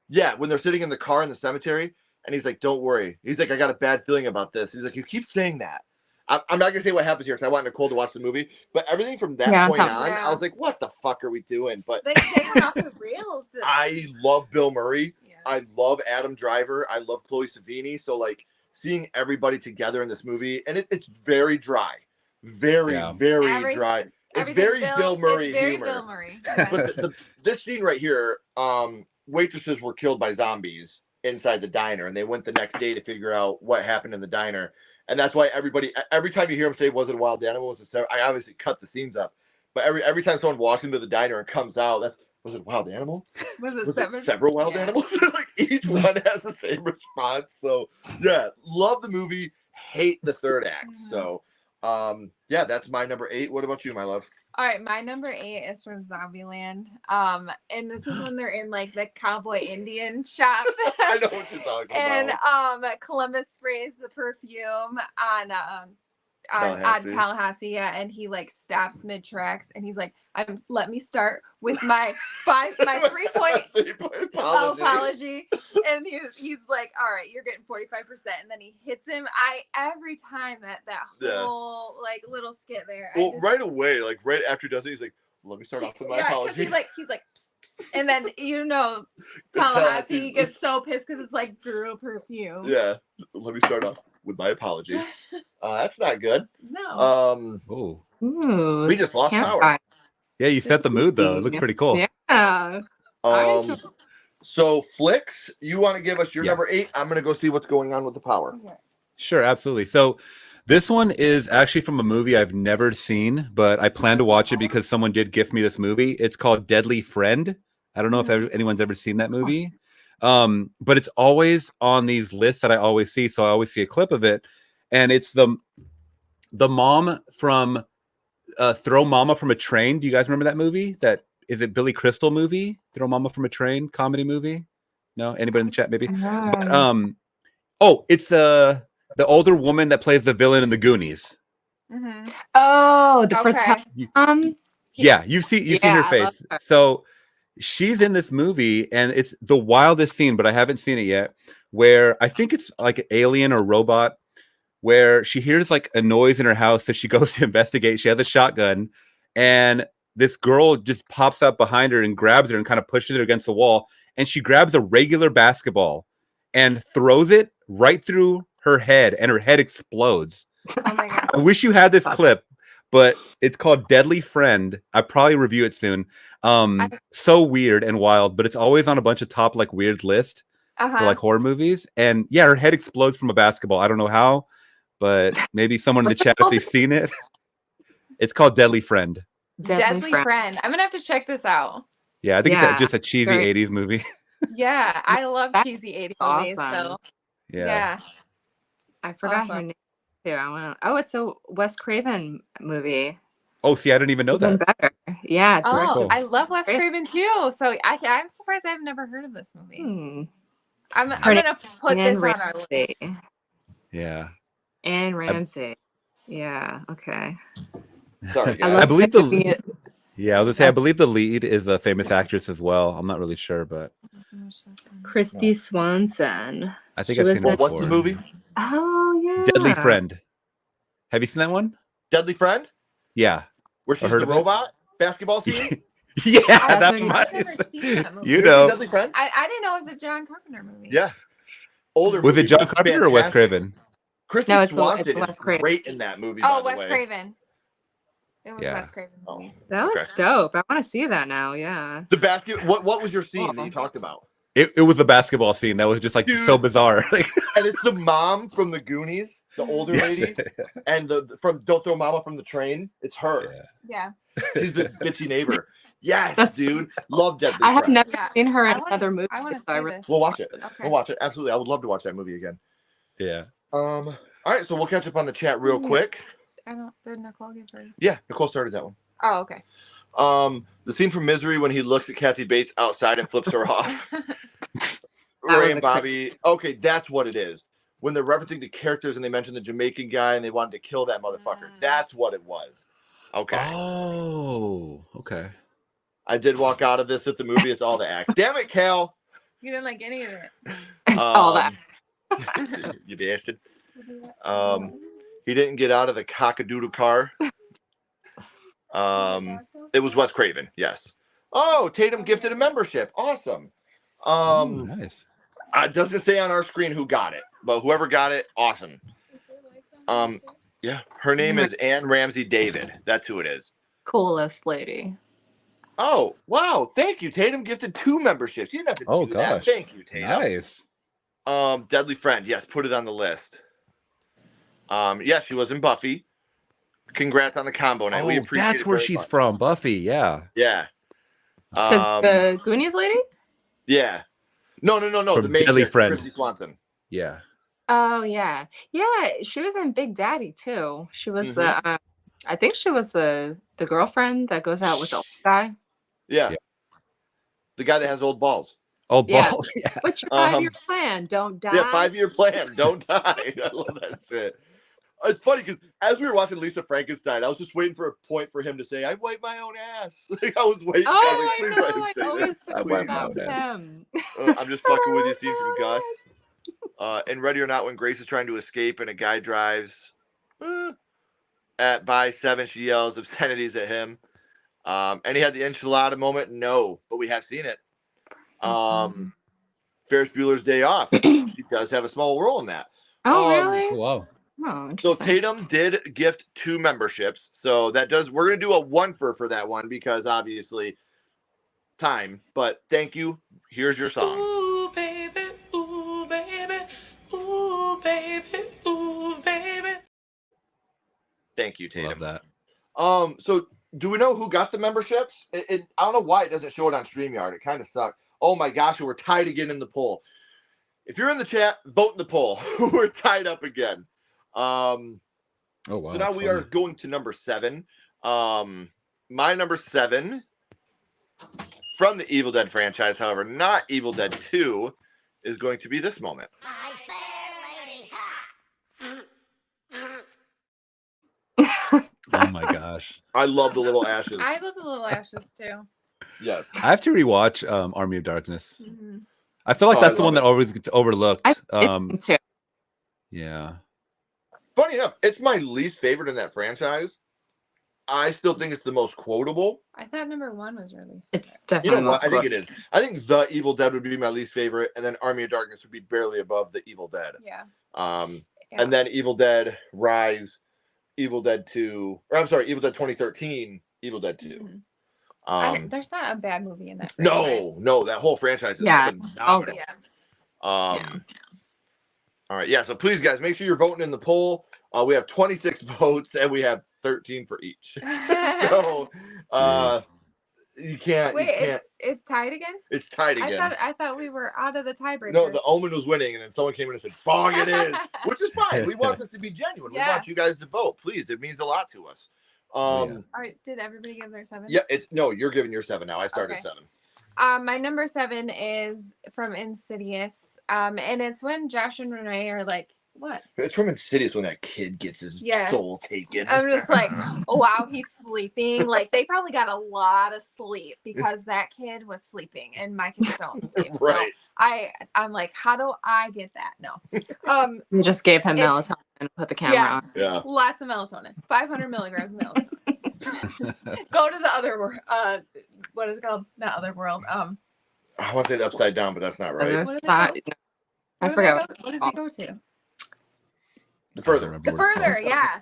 Yeah, when they're sitting in the car in the cemetery, and he's like, "Don't worry." He's like, "I got a bad feeling about this." He's like, "You keep saying that." I'm not gonna say what happens here because I want Nicole to watch the movie. But everything from that point on, I was like, "What the fuck are we doing?" But they went off the rails. I love Bill Murray. Yeah. I love Adam Driver. I love Chloe Sevigny. So like seeing everybody together in this movie, and it's very dry, very dry. It's very Bill Murray humor. Bill Murray. But this scene right here, waitresses were killed by zombies inside the diner, and they went the next day to figure out what happened in the diner. And that's why every time you hear him say, "Was it a wild animal?" I obviously cut the scenes up, but every time someone walks into the diner and comes out, was it a wild animal? Was it several wild animals? Like each one has the same response. So yeah, love the movie, hate the third act. So yeah, that's my number 8. What about you, my love? All right, my number 8 is from Zombieland. And this is when they're in like the cowboy Indian shop. I know what you're talking and about. Columbus sprays the perfume on on Tallahassee. Tallahassee, yeah, and he like stops mid tracks, and he's like, let me start with my 3 point apology, and he's like, all right, you're getting 45%, and then he hits him. Every time that whole like little skit there. Well, right away, like right after he does it, he's like, let me start off with my apology. He's like, psst, psst. And then Tallahassee gets so pissed because it's like girl perfume. Yeah, let me start off with my apology. That's not good. No. We just lost power. Yeah, you set the mood though. It looks pretty cool. Yeah. So Flix, you want to give us your number 8? I'm gonna go see what's going on with the power. Sure, absolutely. So this one is actually from a movie I've never seen, but I plan to watch it because someone did gift me this movie. It's called Deadly Friend. I don't know if anyone's ever seen that movie, but it's always on these lists that I always see. So I always see a clip of it, and it's the mom from Throw Mama from a Train. Do you guys remember that movie? That is it Billy Crystal movie? Throw Mama from a Train comedy movie? No, anybody in the chat maybe? But, it's the older woman that plays the villain in the Goonies. Mm-hmm. Oh, the yeah, you've seen her face. So she's in this movie, and it's the wildest scene, but I haven't seen it yet, where I think it's like an alien or robot, where she hears like a noise in her house, so she goes to investigate. She has a shotgun, and this girl just pops up behind her and grabs her and kind of pushes her against the wall, and she grabs a regular basketball and throws it right through her head, and her head explodes. Oh my God. I wish you had this clip, but it's called Deadly Friend. I'll probably review it soon. So weird and wild, but it's always on a bunch of top like weird list for like horror movies. And yeah, her head explodes from a basketball. I don't know how, but maybe someone in the chat if they've seen it. It's called Deadly Friend. Deadly Friend. I'm gonna have to check this out. Yeah, I think it's just a cheesy 80s movie. Yeah, I love cheesy 80s movies. So yeah. I forgot her name too. It's a Wes Craven movie. Oh, see, I didn't even know that. Better. Yeah. It's cool. I love Wes Craven too. So I'm surprised I've never heard of this movie. I'm gonna put this on our list. Yeah. And Ramsey. Yeah. Okay. Sorry, guys. I believe I was gonna say I believe the lead is a famous actress as well. I'm not really sure, but Christy Swanson. I think I've seen it before. What's the movie? Oh yeah. Deadly Friend. Have you seen that one? Deadly Friend? Yeah. Where she's the robot basketball scene? Yeah, that's my. You know. Deadly Friend? I didn't know it was a John Carpenter movie. Yeah. Older. Was it John Carpenter or Wes Craven? Christy Swanson is great in that movie. Oh, Wes Craven. It was Wes Craven movie. That looks dope. I want to see that now. Yeah. The basket. What was your scene that you talked about? It was a basketball scene that was just like so bizarre. And it's the mom from the Goonies, the older lady, and from Don't Throw Mama from the Train. It's her. Yeah. She's the bitchy neighbor. Yes, dude. Love Deadly Friend. I have never seen her in another movie. I want to see this. We'll watch it. Okay. We'll watch it. Absolutely. I would love to watch that movie again. Yeah. All right, so we'll catch up on the chat real quick. Did Nicole give her? Yeah, Nicole started that one. Oh, okay. The scene from Misery when he looks at Kathy Bates outside and flips her off. Ray and Bobby. Okay, that's what it is. When they're referencing the characters and they mentioned the Jamaican guy and they wanted to kill that motherfucker. That's what it was. Okay. Oh, okay. I did walk out of this at the movie. It's all the acts. Damn it, Cal. You didn't like any of it. All that. You bastard. He didn't get out of the cockadoodle car. It was Wes Craven, yes. Oh, Tatum gifted a membership. Awesome. Nice. It doesn't say on our screen who got it, but whoever got it, awesome. Yeah, her name is Ann Ramsey David. That's who it is. Coolest lady. Oh, wow. Thank you. Tatum gifted 2 memberships. You didn't have to do that. Thank you, Tatum. Nice. Deadly Friend. Yes, put it on the list. Yes, she was in Buffy. Congrats on the combo night. We appreciate that's where she's from. Buffy, yeah. Yeah. The Goonies lady? Yeah. No. The main Deadly Friend. Christy Swanson. Yeah. Oh yeah. Yeah, she was in Big Daddy too. She was the I think she was the girlfriend that goes out with the old guy. Yeah. The guy that has old balls. Old balls. Yeah. What's your 5-year plan? Don't die. Yeah, 5-year plan. Don't die. I love that shit. It's funny because as we were watching Lisa Frankenstein, I was just waiting for a point for him to say, "I wipe my own ass." Like I was waiting. Oh, I was I like, know. I please let him always say I this. wipe Please. my own ass. him. I'm just fucking with you, scene from Gus. And Ready or Not, when Grace is trying to escape and a guy drives at by 7, she yells obscenities at him. And he had the enchilada moment. No, but we have seen it. Ferris Bueller's Day Off. She does have a small role in that. Oh, really? Wow. Oh, So interesting. Tatum did gift 2 memberships. So that does, we're going to do a one for that one because obviously time. But thank you. Here's your song. Ooh, baby. Ooh, baby. Ooh, baby. Ooh, baby. Thank you, Tatum. Love that. So do we know who got the memberships? I don't know why it doesn't show it on StreamYard. It kind of sucked. Oh my gosh, we're tied again in the poll. If you're in the chat, vote in the poll. We're tied up again. Oh wow. So now we are going to number 7. My number 7 from the Evil Dead franchise, however, not Evil Dead 2, is going to be this moment. Oh my gosh. I love the little ashes. I love the little ashes too. Yes. I have to rewatch Army of Darkness. Mm-hmm. I feel like Oh, that's I the one love that always gets overlooked. Too. Yeah. Funny enough, it's my least favorite in that franchise. I still think it's the most quotable. I thought number 1 was released. It's You definitely. know what? I think it is. I think The Evil Dead would be my least favorite, and then Army of Darkness would be barely above The Evil Dead. Yeah. And then Evil Dead Rise, Evil Dead 2, or I'm sorry, Evil Dead 2013, Evil Dead 2. Mm-hmm. There's not a bad movie in that franchise. No, that whole franchise is phenomenal. Yeah. All right, yeah. So please, guys, make sure you're voting in the poll. We have 26 votes, and we have 13 for each. So you can't. Wait, you can't. it's tied again? It's tied again. I thought we were out of the tiebreaker. No, the Omen was winning, and then someone came in and said, "Fog it is," which is fine. We want this to be genuine. Yeah. We want you guys to vote, please. It means a lot to us. All right, did everybody give their 7? Yeah, you're giving your 7 now. I started 7. My number 7 is from Insidious. And it's when Josh and Renee are like, what? It's from Insidious when that kid gets his soul taken. I'm just like, oh wow, he's sleeping. Like they probably got a lot of sleep because that kid was sleeping and my kids don't sleep. Right. So I'm like, how do I get that? No. We just gave him melatonin and put the camera on. Yeah. Lots of melatonin. 500 milligrams of melatonin. Go to the other world. What is it called? Not other world. I want to say the Upside Down, but that's not right. I forgot. What does he go to? The Further. The Further, yeah.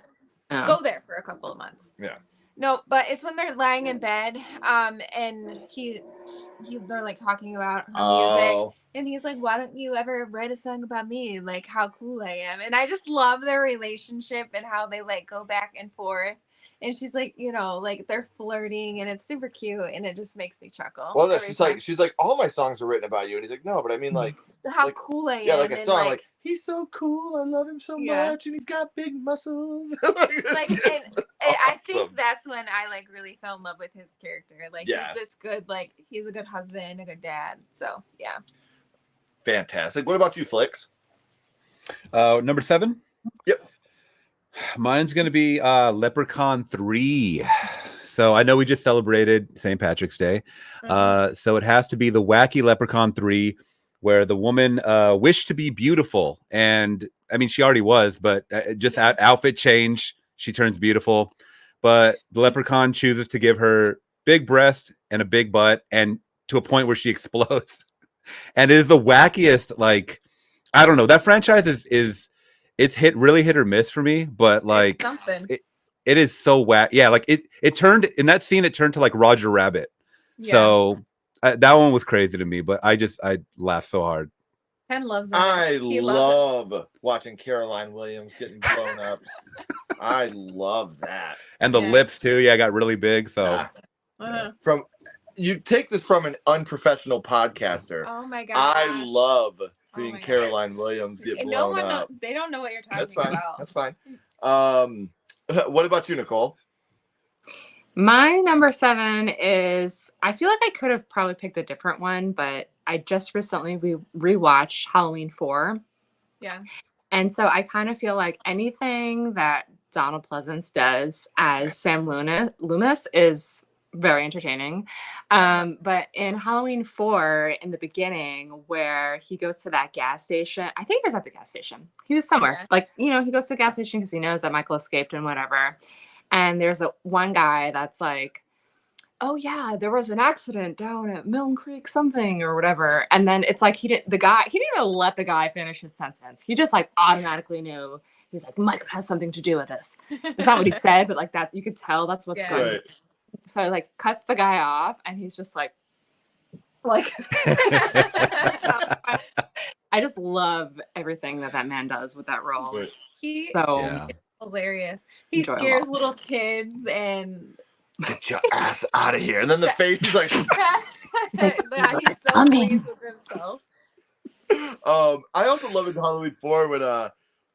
Oh. Go there for a couple of months. Yeah. No, but it's when they're lying in bed, and they're like talking about her music, and he's like, "Why don't you ever write a song about me? Like how cool I am." And I just love their relationship and how they like go back and forth. And she's like, like they're flirting, and it's super cute, and it just makes me chuckle. Well, she's like, all my songs are written about you, and he's like, no, but I mean, like, how cool I am. Yeah, like a and, song, like he's so cool, I love him so much, and he's got big muscles. and I think that's when I like really fell in love with his character. Like he's this good, like he's a good husband, a good dad. So yeah. Fantastic. What about you, Flix? Number 7? Yep. Mine's going to be Leprechaun 3. So I know we just celebrated St. Patrick's Day. So it has to be the wacky Leprechaun 3, where the woman wished to be beautiful. And I mean, she already was, but just outfit change, she turns beautiful. But the leprechaun chooses to give her big breasts and a big butt, and to a point where she explodes. And it is the wackiest, like, I don't know. That franchise is it's really hit or miss for me, but like it is so whack. Yeah, like it turned in that scene. It turned to like Roger Rabbit. Yeah. So that one was crazy to me, but I laughed so hard. Ken loves it. I love watching Caroline Williams getting blown up. I love that. And the lips too. Yeah, got really big. So from you take this from an unprofessional podcaster. Oh my god! I love seeing Caroline Williams get blown up. They don't know what you're talking about. That's fine. What about you, Nicole? My number 7 is, I feel like I could have probably picked a different one, but I just recently rewatched Halloween 4. Yeah. And so I kind of feel like anything that Donald Pleasance does as Sam Loomis is very entertaining. But in Halloween 4, in the beginning, where he goes to that gas station, I think he was at the gas station. He was somewhere. Okay. Like, you know, he goes to the gas station because he knows that Michael escaped and whatever. And there's one guy that's like, oh yeah, there was an accident down at Milne Creek something or whatever. And then it's like he didn't even let the guy finish his sentence. He just like automatically knew. He was like, Michael has something to do with this. It's not what he said, but like that, you could tell that's what's going on. Right. So I like cuts the guy off and he's just like I just love everything that man does with that role. He So is hilarious. He Enjoy a scares lot. little kids and Get your ass out of here. And then the face, he's like, yeah, he's so pleased with himself. I also love in Halloween 4 when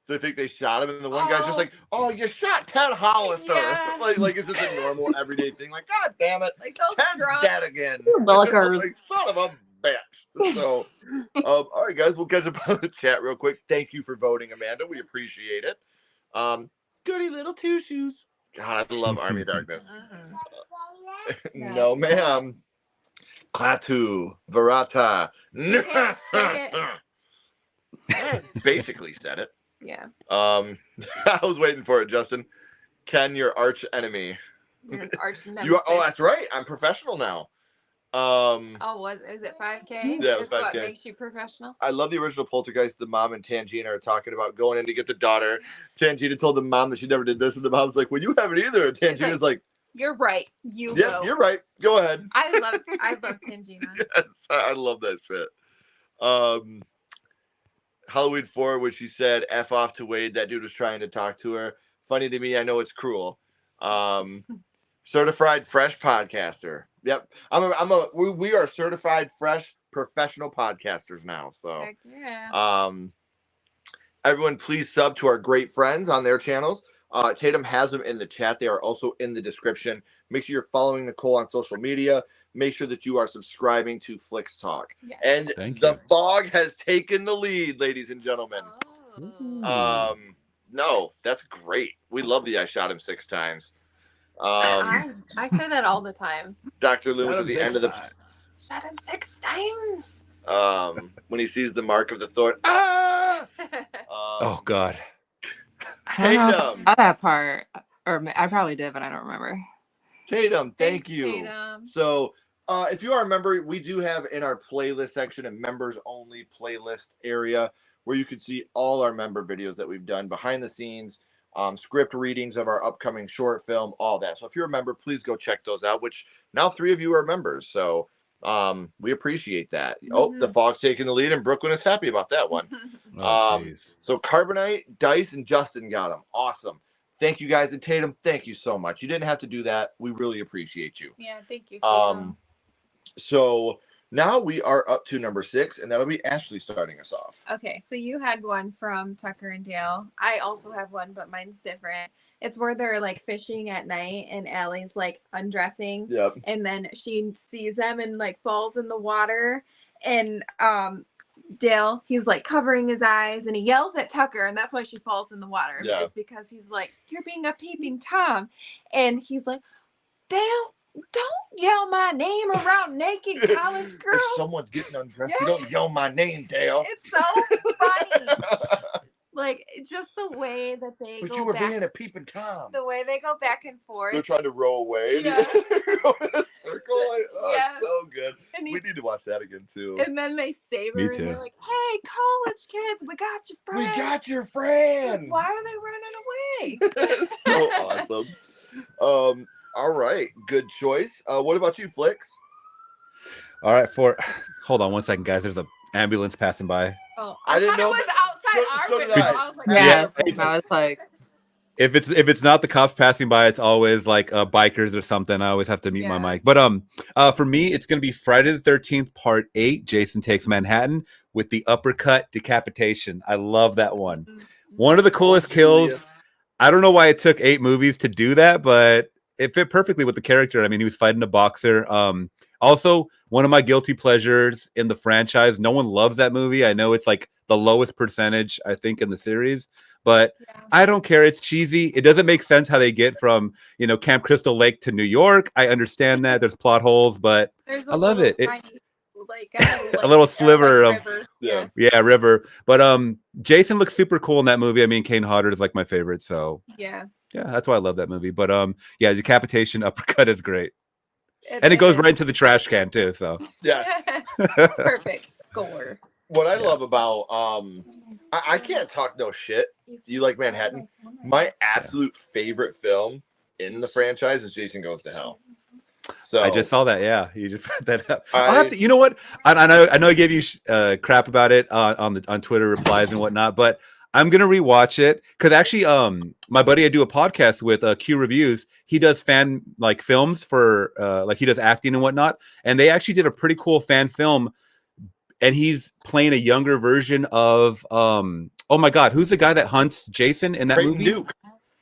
they think they shot him, and the one guy's just like, "Oh, you shot Ted Hollister." Yeah. like it's just a normal everyday thing. Like, God damn it, Like those Ted's drunks. dead again. Willikers. Like, son of a bitch. So, all right, guys, we'll catch up on the chat real quick. Thank you for voting, Amanda. We appreciate it. Goody little two shoes. God, I love Army of Darkness. No, ma'am. Klaatu, Verata. can't say Basically said it. Yeah. I was waiting for it, Justin. Ken, your arch enemy. You're an arch nemesis. You are, oh, that's right. I'm professional now. Oh, what is it? 5K? Yeah, it was Is what 5K. makes you professional? I love the original Poltergeist. The mom and Tangina are talking about going in to get the daughter. Tangina told the mom that she never did this, and the mom's like, "Well, you haven't either." And Tangina's like, You're right. You "Yeah, go. you're right. Go ahead." I love Tangina. Yes, I love that shit. Halloween 4, when she said "F off to Wade," that dude was trying to talk to her. Funny to me. I know it's cruel. Certified fresh podcaster. Yep. We are certified fresh professional podcasters now. So Heck yeah. everyone please sub to our great friends on their channels. Tatum has them in the chat. They are also in the description. Make sure you're following Nicole on social media. Make sure that you are subscribing to Flix Talk. Yes. And the fog has taken the lead, ladies and gentlemen. Oh. No, that's great. We love the I shot him 6 times. I say that all the time. Dr. Loomis at the end of the Shot him 6 times. when he sees the mark of the thorn. Ah! Oh God. I don't know if I Tatum. saw that part, or I probably did, but I don't remember. Tatum, thank Thanks, you. Tatum. So, if you are a member, we do have in our playlist section a members only playlist area where you can see all our member videos that we've done behind the scenes, script readings of our upcoming short film, all that. So if you're a member, please go check those out, which now 3 of you are members. So we appreciate that. Oh, the fog's taking the lead and Brooklyn is happy about that one. So Carbonite, Dice, and Justin got them. Awesome. Thank you guys. And Tatum, thank you so much. You didn't have to do that. We really appreciate you. Yeah, thank you. Tatum. So now we are up to number 6, and that'll be Ashley starting us off. Okay, so you had one from Tucker and Dale. I also have one, but mine's different. It's where they're like fishing at night and Allie's like undressing. Yep. And then she sees them and like falls in the water. And Dale, he's like covering his eyes and he yells at Tucker, and that's why she falls in the water. Yeah. It's because he's like, "You're being a peeping Tom." And he's like, "Dale, don't yell my name around naked college girls." If someone's getting undressed, you don't yell my name, Dale. It's so funny. Like, just the way that they But go you were back, being a peeping Tom. the way they go back and forth. They're trying to row away. Yeah. Go in a circle. Like, oh, Yes. it's so good. And he- We need to watch that again, too. And then they save her Me and too. they're like, "Hey, college kids, we got your We friend." got your friend. Why are they running away? So awesome. All right. Good choice. What about you, Flix? All right, hold on one second, guys. There's an ambulance passing by. Oh, I didn't thought know it was that- outside so our did window. I. I was like, Yeah, Yeah. I was like, If it's not the cops passing by, it's always like bikers or something. I always have to mute my mic. But for me, it's gonna be Friday the 13th, Part 8. Jason Takes Manhattan with the uppercut decapitation. I love that one. One of the coolest kills. I don't know why it took 8 movies to do that, but it fit perfectly with the character. I mean, he was fighting a boxer. Also, one of my guilty pleasures in the franchise. No one loves that movie. I know it's like the lowest percentage, I think, in the series, but I don't care. It's cheesy. It doesn't make sense how they get from, Camp Crystal Lake to New York. I understand that there's plot holes, but I love it. Tiny, A little sliver of river. river. But Jason looks super cool in that movie. I mean, Kane Hodder is like my favorite, so Yeah. that's why I love that movie. But decapitation uppercut is great. And it goes right into the trash can too. So yes, perfect score. What I love about I can't talk no shit. You like Manhattan? My absolute favorite film in the franchise is Jason Goes to Hell. So I just saw that. Yeah, you just put that up. I'll have to. You know what? I know I gave you crap about it on Twitter replies and whatnot, but I'm gonna rewatch it because actually, my buddy I do a podcast with, Q Reviews. He does fan films for he does acting and whatnot, and they actually did a pretty cool fan film. And he's playing a younger version of oh my God, who's the guy that hunts Jason in that Creighton movie? Duke.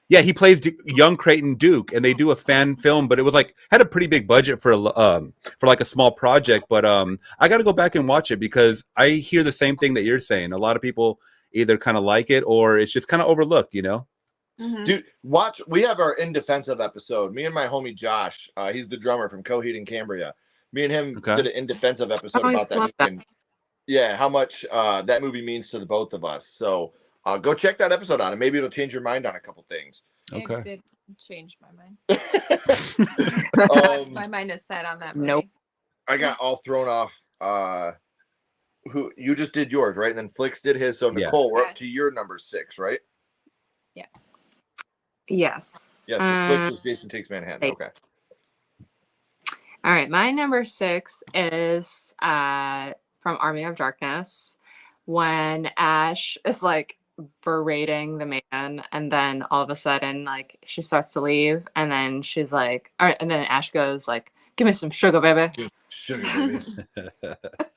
Yeah, he plays young Creighton Duke, and they do a fan film, but it was had a pretty big budget for a small project. But I got to go back and watch it because I hear the same thing that you're saying. A lot of people either kind of like it or it's just kind of overlooked, Mm-hmm. Dude, watch. We have our In Defensive episode. Me and my homie Josh, he's the drummer from Coheed and Cambria. Me and him did an In Defensive episode about that movie. And, yeah, how much that movie means to the both of us. So go check that episode out, and maybe it'll change your mind on a couple things. Okay. It did change my mind. My mind is set on that movie. Nope. I got all thrown off. Who you just did yours, right? And then Flix did his. So Nicole, we're up to your number 6, right? Yeah. Yes. Yeah. Flix was Jason Takes Manhattan. Okay. All right. My number 6 is from Army of Darkness, when Ash is berating the man, and then all of a sudden she starts to leave, and then she's like, all right, and then Ash goes give me some sugar, baby. Sugar, baby.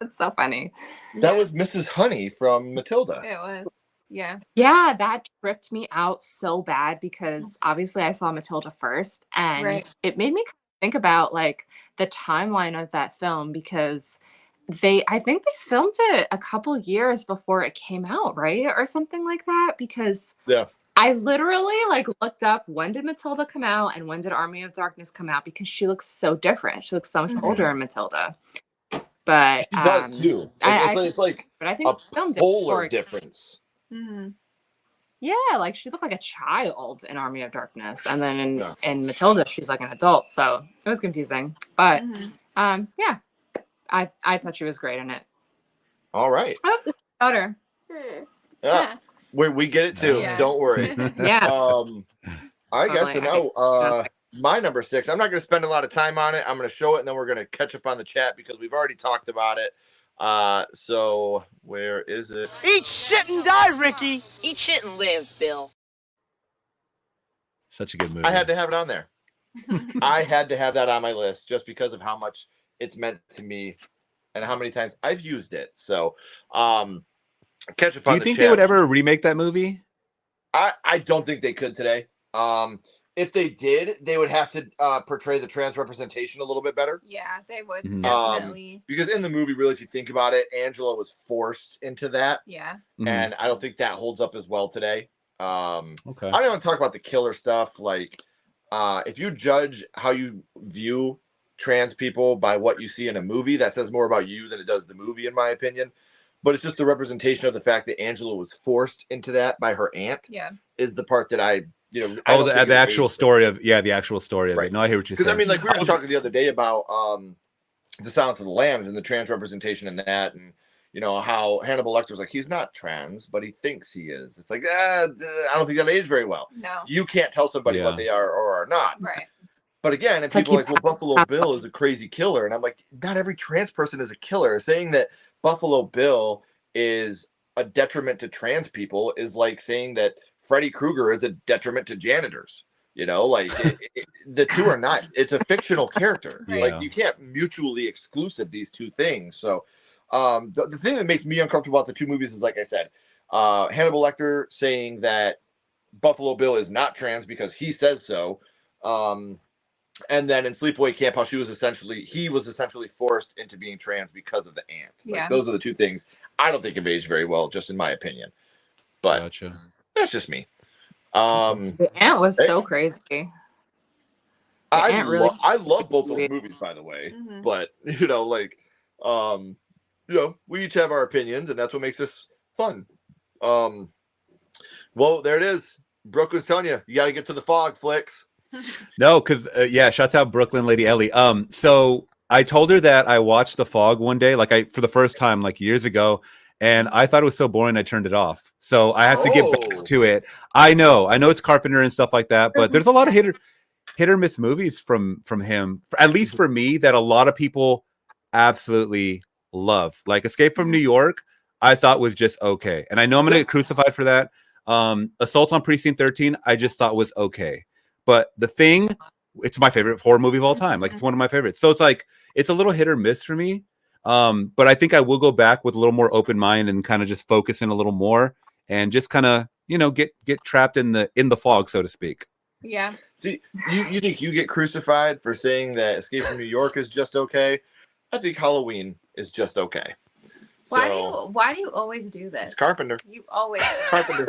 It's so funny. That was Mrs. Honey from Matilda. It was. Yeah. Yeah, that tripped me out so bad because obviously I saw Matilda first, and it made me think about the timeline of that film, because I think they filmed it a couple years before it came out, right? Or something like that, because I literally looked up when did Matilda come out and when did Army of Darkness come out, because she looks so different. She looks so much older in Matilda. But she does too. It's but I think a polar difference. Mm-hmm. Yeah, she looked like a child in Army of Darkness, and then in Matilda she's like an adult, so it was confusing. But yeah, I thought she was great in it. All right. Oh, it's better. Yeah. We get it too. Yeah. Don't worry. Yeah. I guess now my number 6. I'm not going to spend a lot of time on it. I'm going to show it, and then we're going to catch up on the chat because we've already talked about it. So where is it? Eat shit and die, Ricky. Eat shit and live, Bill. Such a good movie. I had to have it on there. I had to have that on my list just because of how much it's meant to me and how many times I've used it. So, catch up on the chat. Do you think they would ever remake that movie? I don't think they could today. If they did, they would have to portray the trans representation a little bit better. Yeah, they would definitely. Because in the movie, really, if you think about it, Angela was forced into that. Yeah. And I don't think that holds up as well today. Okay. I don't want to talk about the killer stuff. If you judge how you view trans people by what you see in a movie, that says more about you than it does the movie, in my opinion. But it's just the representation of the fact that Angela was forced into that by her aunt. Yeah. Is the part that I the actual story of the actual story of it. No, I hear what you're saying. Because I mean, we were just talking the other day about the Silence of the Lambs and the trans representation in that, and how Hannibal Lecter's he's not trans, but he thinks he is. It's I don't think that aged very well. No, you can't tell somebody what they are or are not. Right. But again, and people well, Buffalo Bill is a crazy killer, and I'm like, not every trans person is a killer. Saying that Buffalo Bill is a detriment to trans people is like saying that Freddy Krueger is a detriment to janitors. The two are not. It's a fictional character. Yeah. You can't mutually exclusive these two things. So the thing that makes me uncomfortable about the two movies is, like I said, Hannibal Lecter saying that Buffalo Bill is not trans because he says so. And then in Sleepaway Camp, how he was essentially forced into being trans because of the aunt. Like, those are the two things I don't think have aged very well, just in my opinion. But that's just me. The aunt was so crazy. I love both those movies, by the way. But we each have our opinions, and that's what makes this fun. Well, there it is. Brooklyn's telling you got to get to the fog, Flix. No, because shouts out Brooklyn Lady Ellie. So I told her that I watched The Fog one day, for the first time, like years ago, and I thought it was so boring I turned it off. So I have to get back to it. I know it's Carpenter and stuff like that, but there's a lot of hit or miss movies from him, at least for me, that a lot of people absolutely love. Like Escape from New York, I thought was just okay, and I know I'm gonna get crucified for that. Assault on Precinct 13, I just thought was okay. But The Thing, it's my favorite horror movie of all time. Like, it's one of my favorites. So it's a little hit or miss for me. But I think I will go back with a little more open mind and kind of just focus in a little more and just kind of, get trapped in the fog, so to speak. Yeah. See, you think you get crucified for saying that Escape from New York is just okay? I think Halloween is just okay. Why do you always do this? It's Carpenter. You always Carpenter.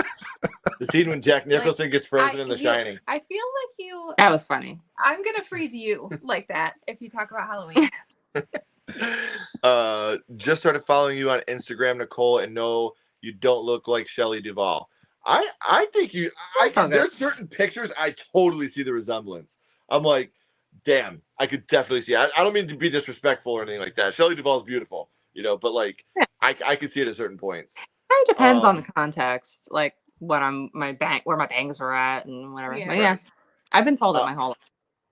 The scene when Jack Nicholson gets frozen in The Shining. I feel like you. That was funny. I'm gonna freeze you like that if you talk about Halloween. Just started following you on Instagram, Nicole, and no, you don't look like Shelley Duvall. I think you. There's certain pictures I totally see the resemblance. I'm like, damn, I could definitely see. I don't mean to be disrespectful or anything like that. Shelley Duvall is beautiful, but like, I could see it at certain points. It depends on the context, like where my bangs were at and whatever. Yeah. But yeah, I've been told it my whole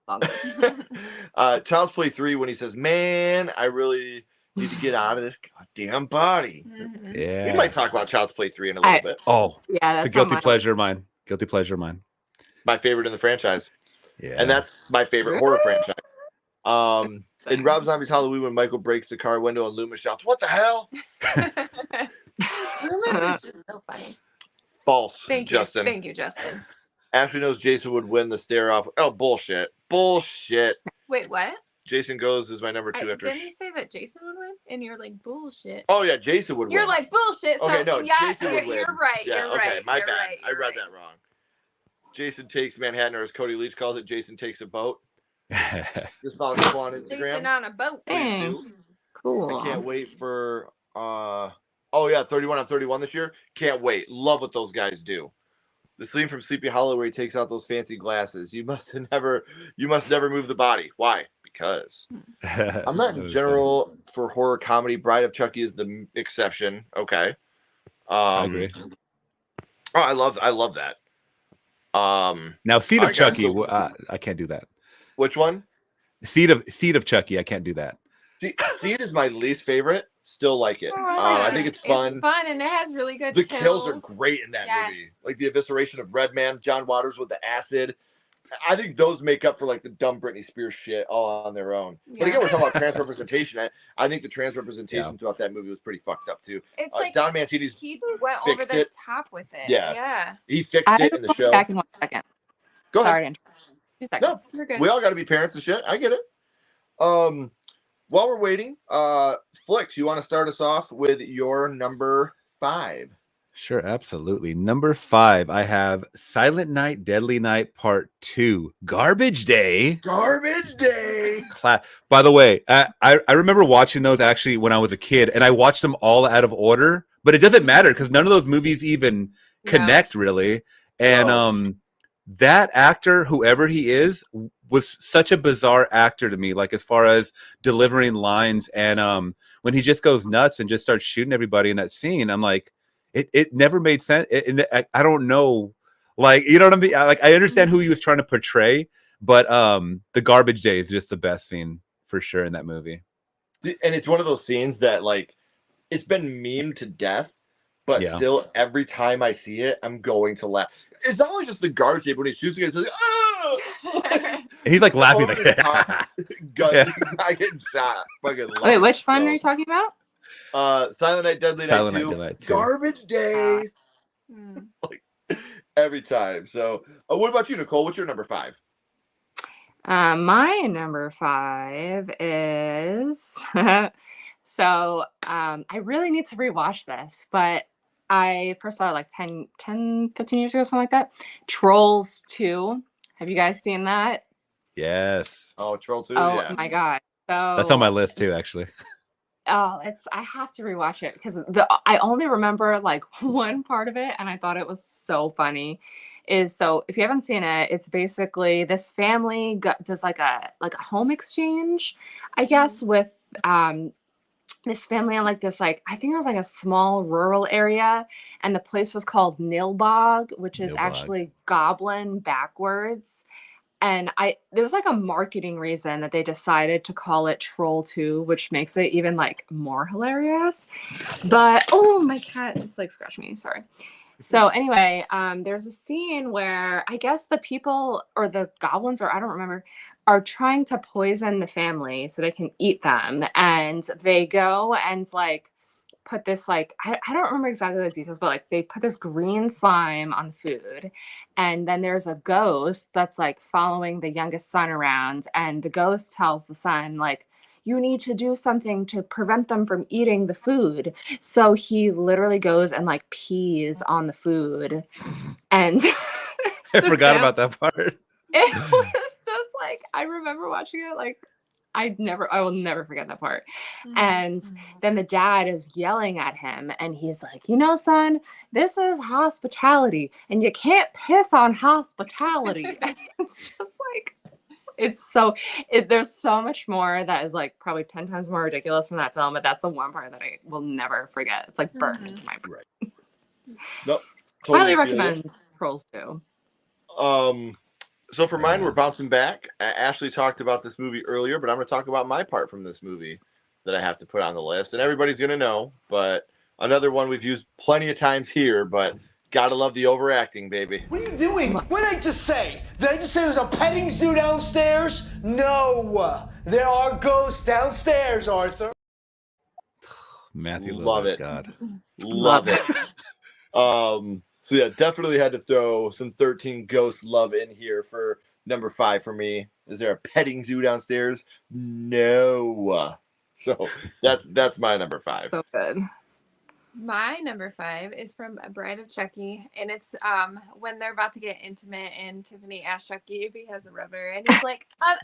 life. Child's Play 3 when he says, "Man, I really need to get out of this goddamn body." Yeah, we might talk about Child's Play 3 in a little bit. Oh, yeah, that's it's a guilty pleasure of mine. Guilty pleasure of mine. My favorite in the franchise. Yeah, and that's my favorite horror franchise. In Rob Zombie's Halloween, when Michael breaks the car window and Loomis shouts, "What the hell?" Loomis is so funny. False. Thank you, Justin. Thank you, Justin. Ashley knows Jason would win the stare off. Oh, bullshit. Wait, what? Jason Goes is my number 2 after. Didn't he say that Jason would win? And you're like, bullshit. Oh yeah, Jason would win. You're like, bullshit. So okay, no, yeah, Jason would win. You're right. Yeah, you're okay, right. my you're bad. Right, I read that wrong. Jason takes Manhattan, or as Cody Leach calls it, Jason takes a boat. Just follow people on Instagram. Jason on a boat. Cool. I can't wait for 31 on 31 this year. Can't wait. Love what those guys do. The scene from Sleepy Hollow where he takes out those fancy glasses. You must never move the body. Why? Because I'm not in general for horror comedy. Bride of Chucky is the exception. Okay. I agree. Oh, I love that. Now Seed of Chucky, I can't do that. Which one? Seed of Chucky, I can't do that. Seed is my least favorite. Still like it. I think it's fun. It's fun and it has really good The kills are great in that movie. Like the evisceration of Redman, John Waters with the acid. I think those make up for like the dumb Britney Spears shit all on their own. But again, we're talking about trans representation. I think the trans representation throughout that movie was pretty fucked up too. It's like Don Mancini's he went over the top with it. Yeah. He fixed it in the show. Back in 1 second. Go ahead. Sorry. 2 seconds. No, you're good. We all got to be parents and shit. I get it. While we're waiting, Flix, you want to start us off with your number 5? Sure, absolutely. Number 5, I have Silent Night, Deadly Night Part 2, Garbage Day. Garbage Day. By the way, I remember watching those actually when I was a kid, and I watched them all out of order, but it doesn't matter because none of those movies even connect really. And that actor, whoever he is, was such a bizarre actor to me, like as far as delivering lines. And when he just goes nuts and just starts shooting everybody in that scene, I'm like, it never made sense. I don't know, like, you know what I mean? Like, I understand who he was trying to portray, but the Garbage Day is just the best scene for sure in that movie. And it's one of those scenes that, like, it's been memed to death, but still, every time I see it, I'm going to laugh. It's not only just the garbage day, but when he shoots against, like, oh! And he's like laughing, like, I getting shot. Fucking wait, which one are you talking about? Silent Night, Deadly Night 2. Garbage Day. Like every time. So, what about you, Nicole? What's your number 5? My number 5 is I really need to rewatch this, but I first saw it like 15 years ago, something like that. Trolls 2. Have you guys seen that? Yes. Oh, Troll 2, Oh yeah. my God. That's on my list too, actually. Oh, I have to rewatch it because I only remember like one part of it and I thought it was so funny. So if you haven't seen it, it's basically this family does like a home exchange, I guess, with this family in like this, like I think it was like a small rural area, and the place was called Nilbog, which is Nilbog. actually goblin backwards. And there was like a marketing reason that they decided to call it Troll 2, which makes it even like more hilarious. But oh, my cat just like scratched me. Sorry. So anyway, there's a scene where I guess the people or the goblins, or I don't remember, are trying to poison the family so they can eat them. And they go and like put this like I don't remember exactly the details, but like they put this green slime on the food, and then there's a ghost that's like following the youngest son around, and the ghost tells the son like, you need to do something to prevent them from eating the food. So he literally goes and like pees on the food, and I forgot about that part. it was just like I remember watching it like I will never forget that part. And then the dad is yelling at him and he's like, son, this is hospitality and you can't piss on hospitality. And it's just like, there's so much more that is like probably 10 times more ridiculous from that film, but that's the one part that I will never forget. It's like burned into my brain. Right. Nope. Totally Highly recommend Trolls 2. So for mine, we're bouncing back. Ashley talked about this movie earlier, but I'm going to talk about my part from this movie that I have to put on the list. And everybody's going to know, but another one we've used plenty of times here, but gotta love the overacting, baby. What are you doing? What did I just say? Did I just say there's a petting zoo downstairs? No. There are ghosts downstairs, Arthur. Matthew, love it. God. Love it. So yeah, definitely had to throw some 13 Ghosts love in here for number 5 for me. Is there a petting zoo downstairs? No. So that's my number 5. So good. My number 5 is from Bride of Chucky, and it's when they're about to get intimate, and Tiffany asks Chucky if he has a rubber, and he's like, I'm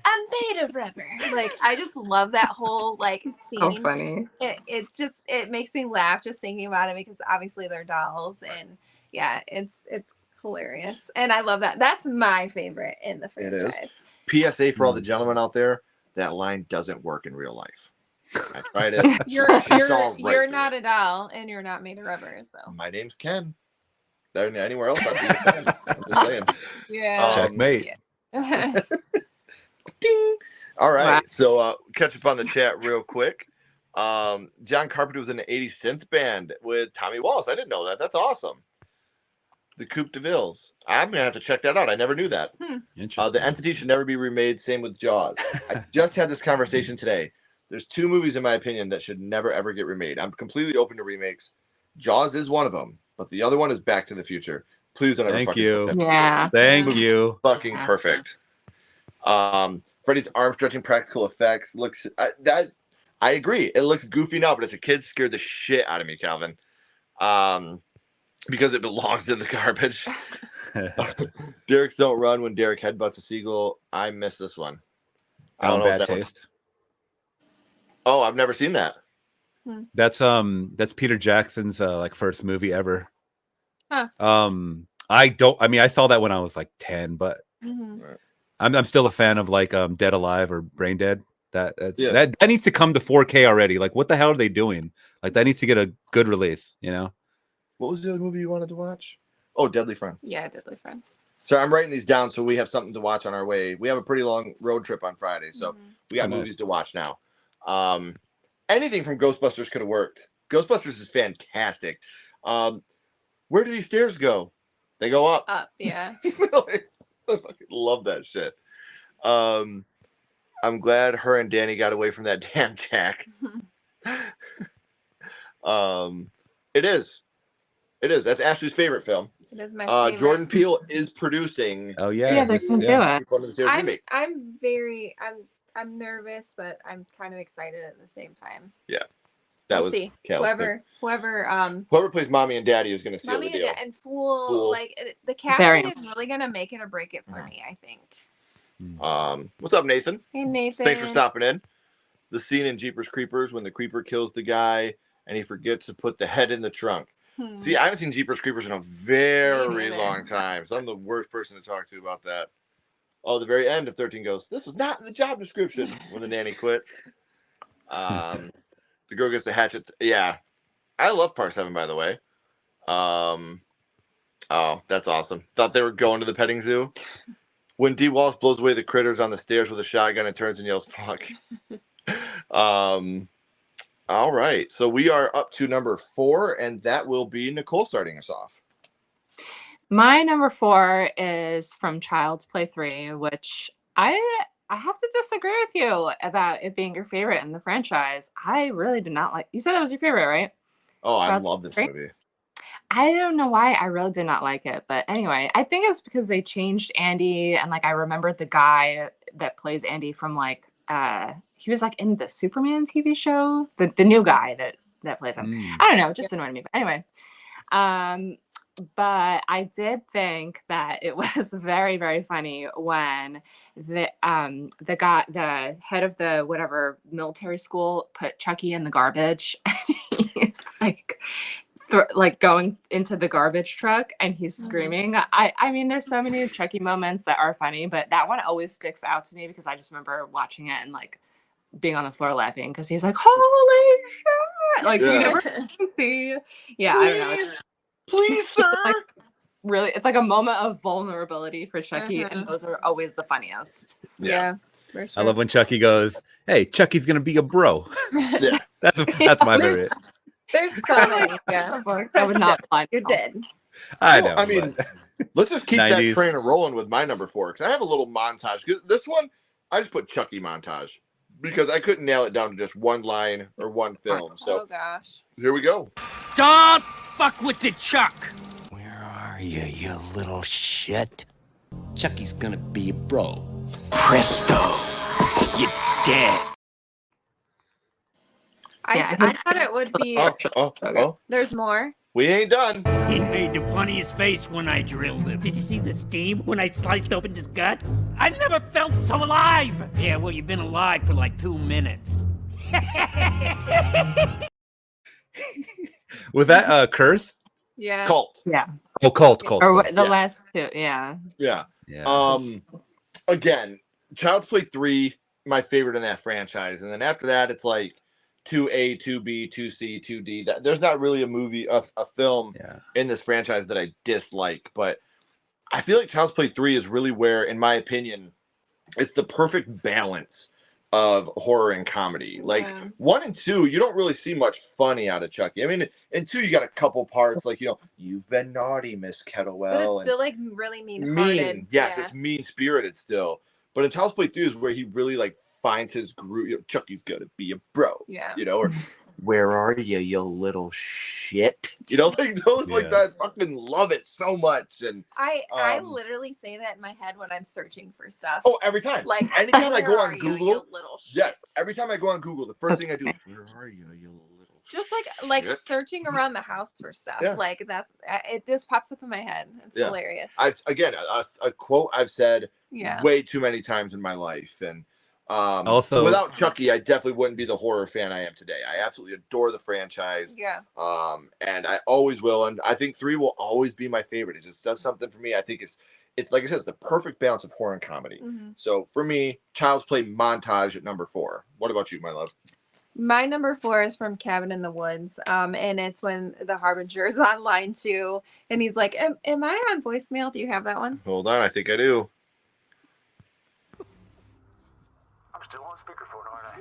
made of rubber. Like, I just love that whole like scene. So funny. It makes me laugh just thinking about it because obviously they're dolls, and yeah, it's hilarious, and I love that. That's my favorite in the franchise. It is. PSA for all the gentlemen out there: that line doesn't work in real life. I tried it. You're not a doll, and you're not made of rubber. So my name's Ken. Better than anywhere else. I'm just saying. Yeah. Checkmate. Yeah. Ding. All right. Wow. So catch up on the chat real quick. John Carpenter was in the 80s synth band with Tommy Wallace. I didn't know that. That's awesome. The Coupe de Villes. I'm gonna have to check that out. I never knew that. Interesting. The Entity should never be remade. Same with Jaws. I just had this conversation today. There's 2 movies, in my opinion, that should never, ever get remade. I'm completely open to remakes. Jaws is one of them, but the other one is Back to the Future. Please don't ever Thank fucking you. skip that. Yeah. Thank you. Fucking perfect. Freddy's arm stretching practical effects looks... I agree. It looks goofy now, but as a kid, scared the shit out of me, Calvin. Because it belongs in the garbage. Derek's Don't Run when Derek headbutts a seagull. I miss this one. I don't know Bad what that Taste. Oh, I've never seen that. That's Peter Jackson's like first movie ever. Huh. I saw that when I was like 10, but I'm still a fan of like Dead Alive or Brain Dead. That needs to come to 4K already. Like, what the hell are they doing? Like, that needs to get a good release, What was the other movie you wanted to watch? Oh, Deadly Friend. Yeah, Deadly Friend. So I'm writing these down so we have something to watch on our way. We have a pretty long road trip on Friday, so we got movies to watch now. Anything from Ghostbusters could have worked. Ghostbusters is fantastic. Where do these stairs go? They go up. Up, yeah. I fucking love that shit. I'm glad her and Danny got away from that damn Jack. It is. That's Ashley's favorite film. It is my favorite. Jordan Peele is producing. Oh yeah, Yeah, they can do it. I'm nervous, but I'm kind of excited at the same time. Yeah, We'll see. Whoever plays mommy and daddy is going to seal mommy the deal. and Fool, like the Very casting is really going to make it or break it for me, I think. What's up, Nathan? Hey, Nathan. Thanks for stopping in. The scene in Jeepers Creepers when the creeper kills the guy and he forgets to put the head in the trunk. See, I haven't seen Jeepers Creepers in a very long time, so I'm the worst person to talk to about that. Oh, the very end of 13 goes, this was not in the job description when the nanny quits. The girl gets the hatchet. Yeah. I love Part 7, by the way. Oh, that's awesome. Thought they were going to the petting zoo. When D. Walsh blows away the critters on the stairs with a shotgun and turns and yells, fuck. All right. So we are up to number 4, and that will be Nicole starting us off. My number 4 is from Child's Play 3, which I have to disagree with you about it being your favorite in the franchise. I really did not like. You said it was your favorite, right? Oh, I Child's love this Play 3? movie. I don't know why I really did not like it, but anyway, I think it's because they changed Andy, and like I remembered the guy that plays Andy from like he was like in the Superman TV show, the new guy that plays him. I don't know, it just annoyed me. But anyway, but I did think that it was very, very funny when the guy, the head of the whatever military school, put Chucky in the garbage. He's like going into the garbage truck and he's screaming. I mean, there's so many Chucky moments that are funny, but that one always sticks out to me because I just remember watching it and like being on the floor laughing because he's like, holy shit! Like you never see. Yeah, I don't know. Please, sir. It's like a moment of vulnerability for Chucky, and those are always the funniest. Yeah, for sure. I love when Chucky goes, "Hey, Chucky's gonna be a bro." Yeah, that's my favorite. There's so many. Yeah, I would not find you did. I know. I mean, let's just keep 90s. that train rolling with my number 4 because I have a little montage. This one, I just put Chucky montage because I couldn't nail it down to just one line or one film. So, oh gosh, here we go. Don't fuck with the Chuck. Where are you, you little shit? Chucky's gonna be a bro. Presto. You're dead. I thought it would be. There's more. We ain't done. He made the funniest face when I drilled him. Did you see the steam when I sliced open his guts? I never felt so alive. Yeah, well, you've been alive for like 2 minutes. Was that Curse? Yeah. Cult. Yeah. Oh, Cult. Or the last two. Yeah. Yeah. Again, Child's Play 3, my favorite in that franchise, and then after that, it's like 2A, 2B, 2C, 2D. There's not really a film in this franchise that I dislike, but I feel like Child's Play 3 is really where, in my opinion, it's the perfect balance of horror and comedy. Like 1 and 2, you don't really see much funny out of Chucky. I mean, in 2, you got a couple parts like, you've been naughty, Miss Kettlewell. But it's still like really mean-hearted. Yes, it's mean-spirited still. But in Child's Play 2 is where he really like finds his groove. Chucky's gonna be a bro. Yeah. Or where are you, you little shit? Like those like that. I fucking love it so much. And I literally say that in my head when I'm searching for stuff. Oh, every time. Like anytime I go where on are you, Google. you little shit? Yes. Every time I go on Google, the first thing I do is where are you, you little just like shit? searching around the house for stuff. Yeah. Like that's it. This pops up in my head. It's hilarious. A quote I've said way too many times in my life, and also without Chucky, I definitely wouldn't be the horror fan I am today. I absolutely adore the franchise. Yeah. And I always will, and I think 3 will always be my favorite. It just does something for me. I think it's like I said, it's the perfect balance of horror and comedy. So for me, Child's Play montage at number 4. What about you, my love? My number 4 is from Cabin in the Woods. And it's when the Harbinger is on line 2 and he's like, am I on voicemail? Do you have that one? Hold on, I think I do. I'm still on speakerphone, aren't I?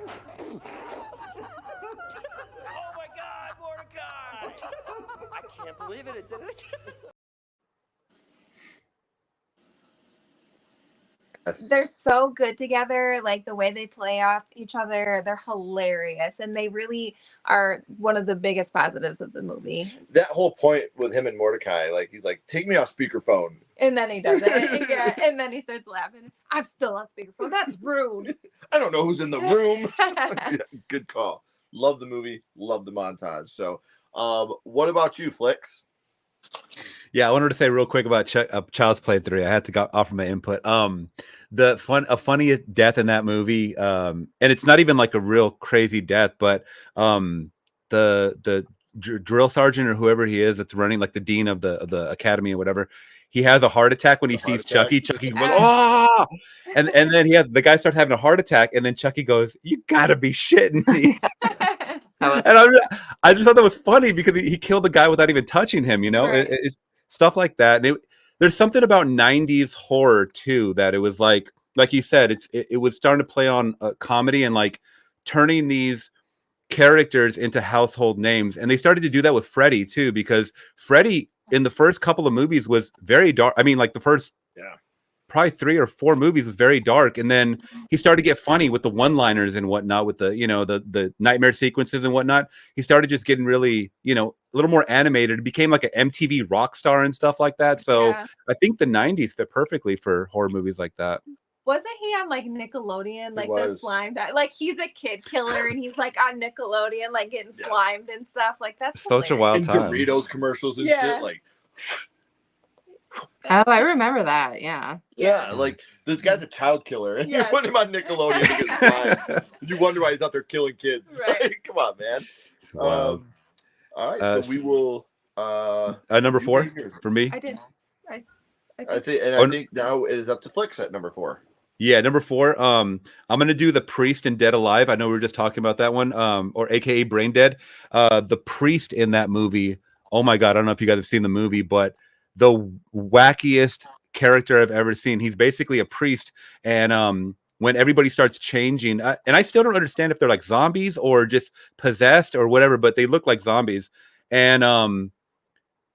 Oh my God, Mordecai! I can't believe it. It did it again. they're so good together. Like the way they play off each other, they're hilarious, and they really are one of the biggest positives of the movie. That whole point with him and Mordecai, like he's like, "Take me off speakerphone," and then he does it, yeah, and then he starts laughing. I'm still on speakerphone. That's rude. I don't know who's in the room. Yeah, good call. Love the movie. Love the montage. So, what about you, Flix? Yeah, I wanted to say real quick about Child's Play 3. I had to offer my input. A funny death in that movie, and it's not even like a real crazy death, but the drill sergeant or whoever he is that's running, like the dean of the academy or whatever, he has a heart attack when he sees Chucky. Chucky goes, "Oh!" and then the guy starts having a heart attack, and then Chucky goes, "You gotta be shitting me." And I just thought that was funny because he killed the guy without even touching him, you know. Right. It's stuff like that. And there's something about 90s horror too, that it was like you said, it was starting to play on comedy and like turning these characters into household names. And they started to do that with Freddy too, because Freddy in the first couple of movies was very dark. I mean, like the first probably 3 or 4 movies was very dark, and then he started to get funny with the one-liners and whatnot, with the the nightmare sequences and whatnot. He started just getting really a little more animated. It became like an MTV rock star and stuff like that. So I think the 90s fit perfectly for horror movies like that. Wasn't he on like Nickelodeon, like the slime guy? Like he's a kid killer, and he's like on Nickelodeon, like getting slimed and stuff. Like that's such a wild time. Doritos commercials and shit, like. Oh, I remember that. Yeah. Yeah, like this guy's a child killer, and you put him on Nickelodeon to get slime. You wonder why he's out there killing kids. Right. Like, come on, man. Wow. All right, so we will. Number 4 for me. I did. I say, and I think now it is up to Flix at number 4. Yeah, number 4. I'm gonna do The Priest in Dead Alive. I know we were just talking about that one, or AKA Brain Dead. The priest in that movie. Oh my God, I don't know if you guys have seen the movie, but the wackiest character I've ever seen. He's basically a priest, and when everybody starts changing, and I still don't understand if they're like zombies or just possessed or whatever, but they look like zombies. And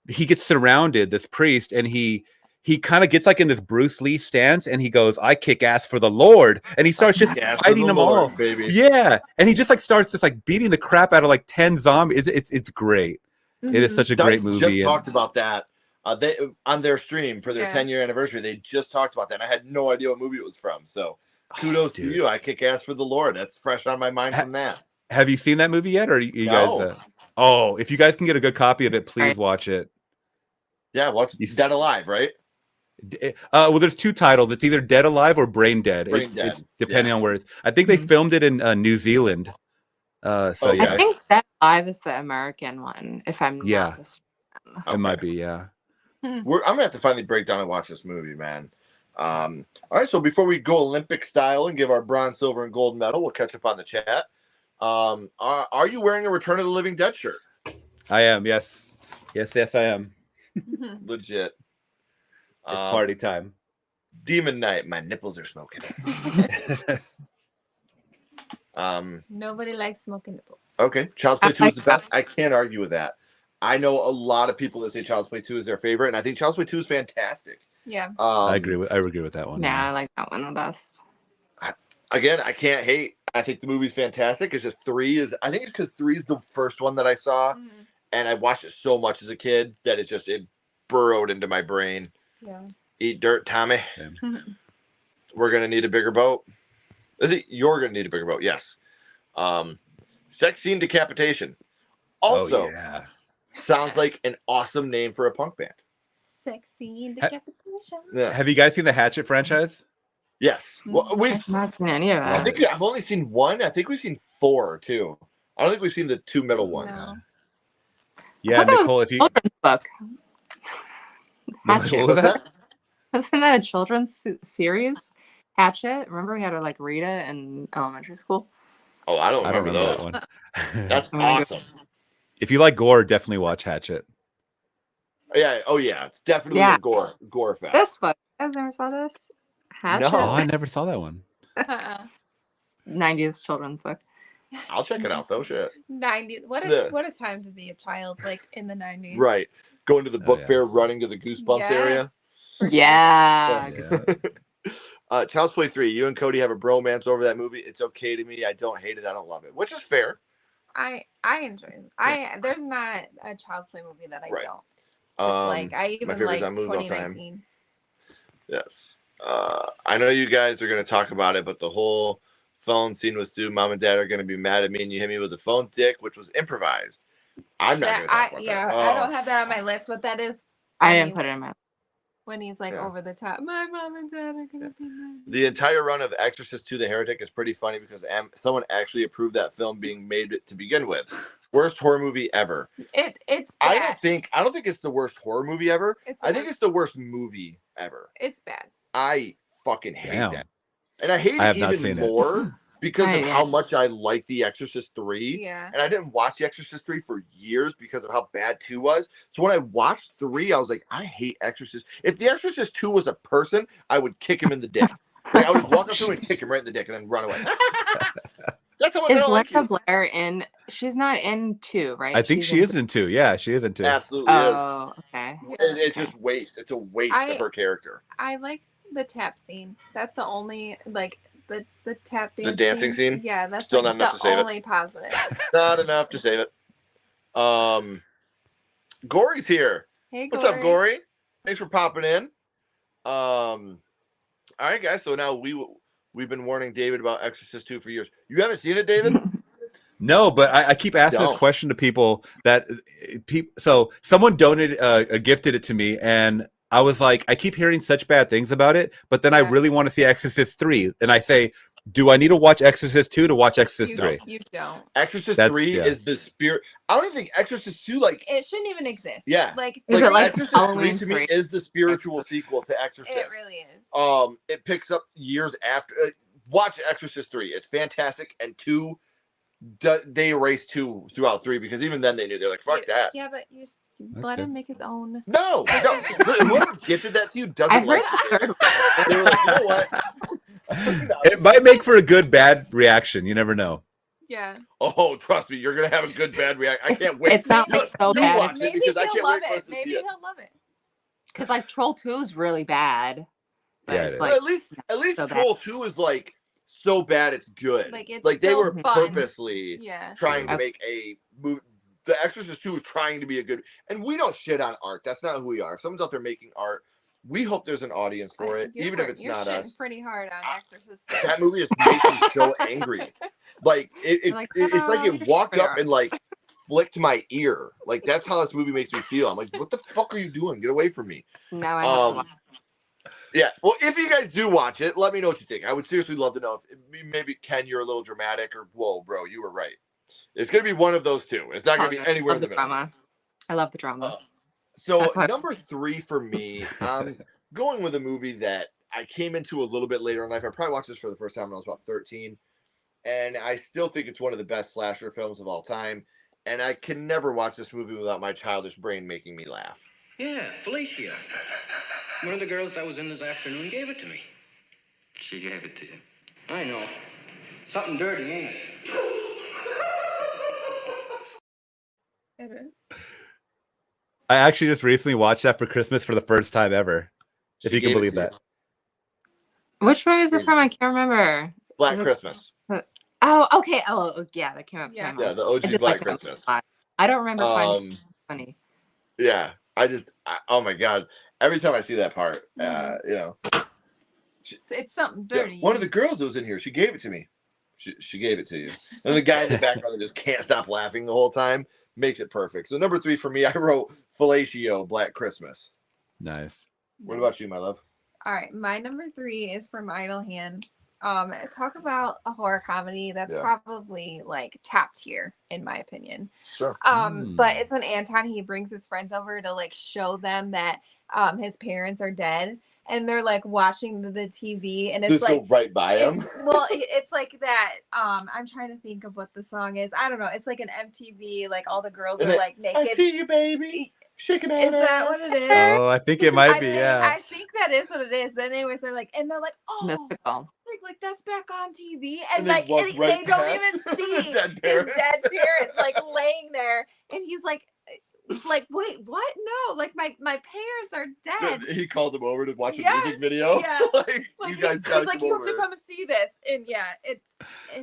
he gets surrounded, this priest, and he kind of gets like in this Bruce Lee stance, and he goes, "I kick ass for the Lord," and he starts just fighting them all, baby. Yeah, and he just like starts just like beating the crap out of like 10 zombies. It's great. It is such a great movie. Just talked about that. They on their stream for their 10-year anniversary. They just talked about that. And I had no idea what movie it was from. So kudos to you. I kick ass for the Lord. That's fresh on my mind from that. Have you seen that movie yet, or you guys? Oh, if you guys can get a good copy of it, please watch it. Yeah, watch Dead Alive, right? Well, there's 2 titles. It's either Dead Alive or Brain Dead. It's depending on where it's. I think they filmed it in New Zealand. I think Dead Alive is the American one. If I'm not mistaken. It might be. Yeah. I'm gonna have to finally break down and watch this movie, man. All right, so before we go Olympic style and give our bronze, silver, and gold medal, we'll catch up on the chat. Are you wearing a Return of the Living Dead shirt? I am. Yes, I am. Legit. It's party time. Demon night. My nipples are smoking. Nobody likes smoking nipples. Okay, Child's Play 2 is the best. I can't argue with that. I know a lot of people that say Child's Play 2 is their favorite, and I think Child's Play 2 is fantastic. Yeah. I agree with that one. Yeah, I like that one the best. Again, I can't hate. I think the movie's fantastic. It's just 3 is. I think it's because 3 is the first one that I saw, and I watched it so much as a kid that it burrowed into my brain. Yeah. Eat dirt, Tommy. We're gonna need a bigger boat. You're gonna need a bigger boat? Yes. Sex scene decapitation. Also, sounds like an awesome name for a punk band. Sexy decapitation. Have you guys seen the Hatchet franchise? Yes. Well, we've not seen any of that. I think I've only seen 1. I think we've seen 4 too. I don't think we've seen the 2 middle ones. No. Yeah, Nicole, if you children's book. what was that? Wasn't that a children's series? Hatchet. Remember we had like Rita in elementary school. Oh, I don't remember that one. That's awesome. If you like gore, definitely watch Hatchet. Yeah. Oh, yeah. It's definitely a gore fest. This book. You guys never saw this? Hatchet? No, I never saw that one. 90s children's book. I'll check it out though. Shit. 90s. What a time to be a child, like in the 90s. Right. Going to the book fair, running to the Goosebumps area. Yeah. Child's Play 3. You and Cody have a bromance over that movie. It's okay to me. I don't hate it. I don't love it, which is fair. I enjoy it. There's not a Child's Play movie that I don't. I even like 2019. Yes. I know you guys are going to talk about it, but the whole phone scene with Stu, Mom and Dad are going to be mad at me, and you hit me with the phone dick, which was improvised. I'm not going to talk about that. I don't have that on my list, but that is. I didn't put it in my. When he's like over the top, my mom and dad are gonna be mad. The entire run of Exorcist II: The Heretic is pretty funny because someone actually approved that film being made to begin with. Worst horror movie ever. It's bad. I don't think it's the worst horror movie ever. I think it's the worst movie ever. It's bad. I fucking hate that. And I hate it even more because of how much I like The Exorcist 3. Yeah. And I didn't watch The Exorcist 3 for years because of how bad 2 was. So when I watched 3, I was like, I hate Exorcist. If The Exorcist 2 was a person, I would kick him in the dick. Like, I would walk up to him and kick him right in the dick and then run away. That's how much I don't like you. Blair in? She's not in 2, right? I think she is in 2. Yeah, she is in 2. Absolutely is. Oh, okay. It's just waste. It's a waste of her character. I like the tap scene. That's the only the tap dancing. The dancing scene? Yeah, that's still not enough to save it. The only positive. Not enough to save it. Gory's here. Hey, what's up, Gory? Thanks for popping in. All right, guys. So now we've been warning David about Exorcist 2 for years. You haven't seen it, David? No, but I keep asking this question to people that so someone donated, gifted it to me, and I was like, I keep hearing such bad things about it, but then I really want to see Exorcist 3. And I say, do I need to watch Exorcist 2 to watch Exorcist 3? You don't. Exorcist 3 is the spirit. I don't even think Exorcist 2, it shouldn't even exist. Yeah. Is it like Exorcist Halloween 3 to me is the spiritual sequel to Exorcist. It really is. It picks up years after. Watch Exorcist 3. It's fantastic. And 2, they erased 2 throughout 3 because even then they knew. They're like, fuck that. Yeah, but you let him make his own. No. Whoever gifted that to you doesn't like the third one. They were like, you know what? It might make for a good bad reaction. You never know. Yeah. Oh, trust me, you're gonna have a good bad reaction. I can't wait. It's not like so bad. Maybe because I can't love wait for us to Maybe see it. he'll love it. Because like Troll 2 is really bad. But Yeah, it's it is. Well, at least so Troll 2 is like so bad it's good. Like, it's they still were fun. purposely Yeah. trying to make a movie. The Exorcist 2 is trying to be a good, and we don't shit on art. That's not who we are. If someone's out there making art, we hope there's an audience for it, even if it's not you're us. pretty hard on Exorcist. That movie just makes me so angry. Like it's like it walked up and like flicked my ear. Like that's how this movie makes me feel. I'm like, what the fuck are you doing? Get away from me. Now I have to watch. Yeah. Well, if you guys do watch it, let me know what you think. I would seriously love to know if maybe Ken, you're a little dramatic, or whoa, bro, you were right. It's gonna be one of those two. It's not gonna be anywhere in the middle. Drama. I love the drama. So number 3 for me, I'm going with a movie that I came into a little bit later in life. I probably watched this for the first time when I was about 13, and I still think it's one of the best slasher films of all time. And I can never watch this movie without my childish brain making me laugh. Yeah, Felicia. One of the girls that was in this afternoon gave it to me. She gave it to you? I know. Something dirty, ain't it? I actually just recently watched that for Christmas for the first time ever. If you can believe that. Which one is it from? I can't remember. Black Christmas. Oh, okay. Oh, yeah, that came up. Yeah, the OG Black Christmas. I don't remember finding it funny. Yeah, oh my god! Every time I see that part, it's something dirty. Yeah, one of the girls that was in here, she gave it to me. She gave it to you, and the guy in the background that just can't stop laughing the whole time makes it perfect. So number 3 for me, I wrote Fellatio, Black Christmas. Nice. What about you, my love? All right, my number 3 is from Idle Hands. Talk about a horror comedy that's probably like top tier in my opinion. Sure. But it's when Anton, he brings his friends over to like show them that his parents are dead, and they're like watching the TV, and it's just like go right by him. It's like that. I'm trying to think of what the song is. I don't know. It's like an MTV, like all the girls are like naked. I see you, baby. Shaking Is that what it is? Oh, I think it might be. Yeah. I think that is what it is. Then anyways, they're like, oh, like that's back on TV, and like they don't even see his dead parents like laying there, and he's like, Like, wait, what? No, like my parents are dead. He called him over to watch a Yes, music video. yeah. Like, you guys he's gotta like, come you have over. to come and see this. And yeah, it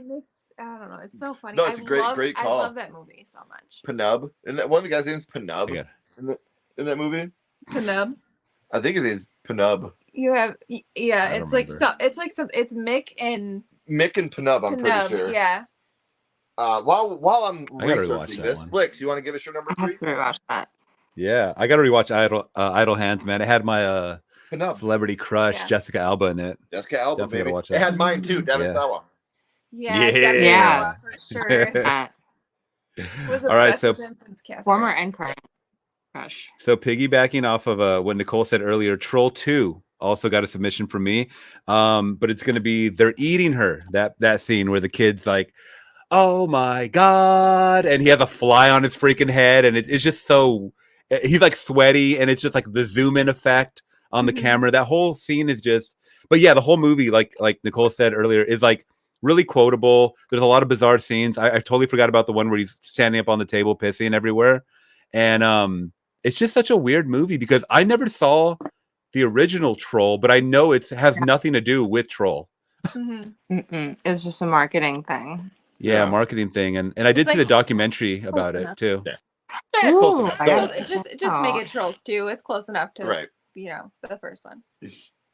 makes, I don't know, it's so funny. No, it's a great I call. love that movie so much. Penub. And that one of the guys' name's Penub Yeah. in that movie. Penub. I think his name's Penub. You have, yeah, I don't it's like remember. it's Mick and Mick and Penub, I'm pretty sure. yeah. While I'm I gotta rewatch researching that this, one. Flix, you want to give us your number I 3? have to rewatch that. Yeah, I gotta rewatch Idle Hands, man. It had my Penub. celebrity crush, Yeah. Jessica Alba, in it. Jessica Alba, Definitely baby. gotta watch It that. had mine too, Devin Yeah. Sawa. Yeah, Yeah. definitely Yeah. for sure. Was All right, obsessed so with Simpsons cast. Former and current crush. So piggybacking off of what Nicole said earlier, Troll 2 also got a submission from me. But it's gonna be they're eating her, that scene where the kid's like, oh my god, and he has a fly on his freaking head, and it's just so he's like sweaty, and it's just like the zoom in effect on the camera. That whole scene is just, but yeah, the whole movie, like Nicole said earlier, is like really quotable. There's a lot of bizarre scenes. I totally forgot about the one where he's standing up on the table pissing everywhere. And it's just such a weird movie because I never saw the original Troll, but I know it has nothing to do with Troll. It was just a marketing thing. Yeah, marketing thing. And I did see the documentary about it too. Yeah, close enough. Just make it Trolls 2. It's close enough to Right. The first one.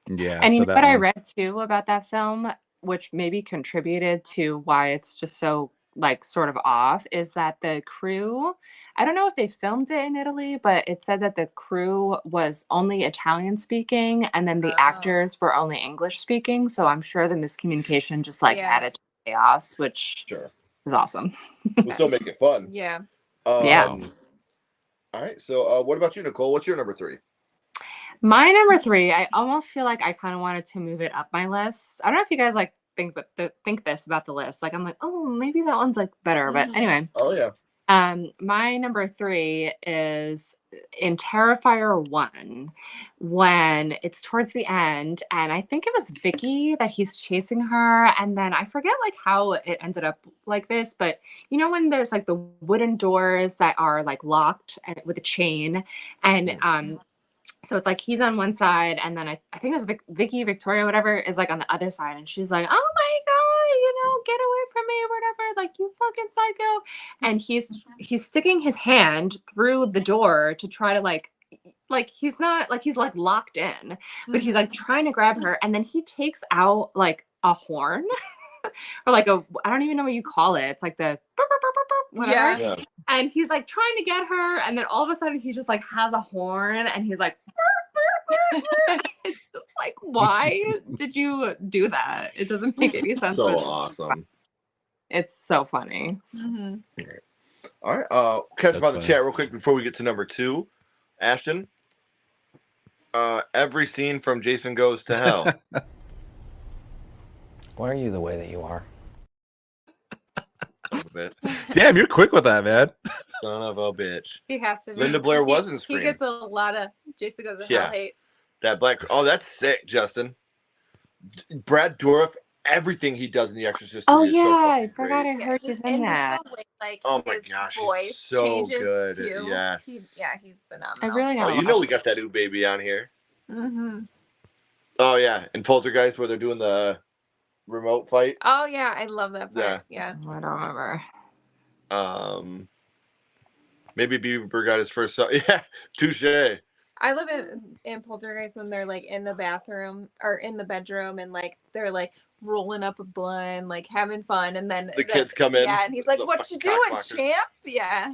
Yeah. And you so know that what I one. read too about that film, which maybe contributed to why it's just so like sort of off, is that the crew, I don't know if they filmed it in Italy, but it said that the crew was only Italian speaking and then the actors were only English speaking. So I'm sure the miscommunication just like added to chaos, which is awesome. We'll still make it fun. Yeah. Yeah. All right. So what about you, Nicole? What's your number 3? My number 3, I almost feel like I kind of wanted to move it up my list. I don't know if you guys like think this about the list. Like I'm like, oh, maybe that one's like better. But anyway. Oh yeah. My number 3 is in Terrifier 1 when it's towards the end, and I think it was Vicky that he's chasing her, and then I forget like how it ended up like this, but you know when there's like the wooden doors that are like locked and with a chain, and so it's like he's on one side, and then I think it was Vicky, Victoria, whatever, is like on the other side, and she's like, oh my god, get away from me or whatever, like you fucking psycho. And he's sticking his hand through the door to try to like he's not like he's like locked in, but he's like trying to grab her, and then he takes out like a horn or like I don't even know what you call it. It's like the whatever. Yeah. And he's like trying to get her, and then all of a sudden he just like has a horn, and he's like, it's just like, why did you do that? It doesn't make any sense. So but awesome. It's so funny. All right. Catch up on the funny. chat real quick before we get to number 2. Ashton. Every scene from Jason Goes to Hell. Why are you the way that you are? Son of a bitch. Damn, you're quick with that, man. Son of a bitch. He has to be. Linda Blair was in He Scream. gets a lot of Jason Goes to Yeah. Hell hate. That black. Oh, that's sick, Justin. Brad Dourif. Everything he does in The Exorcist. Oh 3 is so yeah, I fucking forgot great. I heard he's in that. The way, like, Oh my his gosh, he's voice so changes good. Too. Yes. He's phenomenal. I really Oh, gotta you know watch we got that new baby on here. Mm-hmm. Oh yeah, and Poltergeist where they're doing the remote fight. Oh yeah, I love that part. Yeah. I don't remember. Maybe Bieber got his first song. Yeah, touche. I love it in Poltergeist when they're like in the bathroom or in the bedroom and like they're like rolling up a blunt, like having fun, and then The kids come in, Yeah, and he's like, the "What you fucking doing, cockblockers." champ?" Yeah.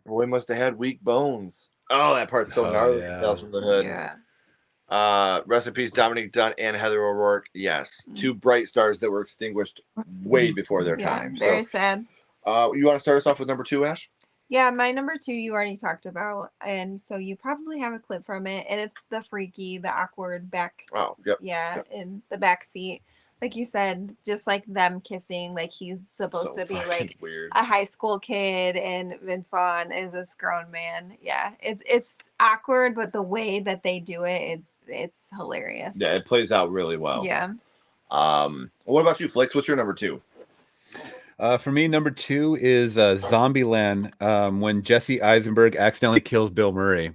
Boy must have had weak bones. Oh, that part's so gnarly. yeah. Tales from the Hood. Yeah. Rest in peace, Dominic Dunn and Heather O'Rourke. Yes, 2 bright stars that were extinguished way before their time. Very So, sad. you want to start us off with number 2, Ash? Yeah, my number 2 you already talked about, and so you probably have a clip from it, and it's the freaky, the awkward back. Oh, yep. Yeah, Yep. in the back seat, like you said, just like them kissing, like he's supposed So to be fucking like weird. a high school kid, and Vince Vaughn is this grown man. Yeah, it's awkward, but the way that they do it, it's hilarious. Yeah, it plays out really well. Yeah. What about you, Flix? What's your number 2? For me, number 2 is Zombieland, when Jesse Eisenberg accidentally kills Bill Murray.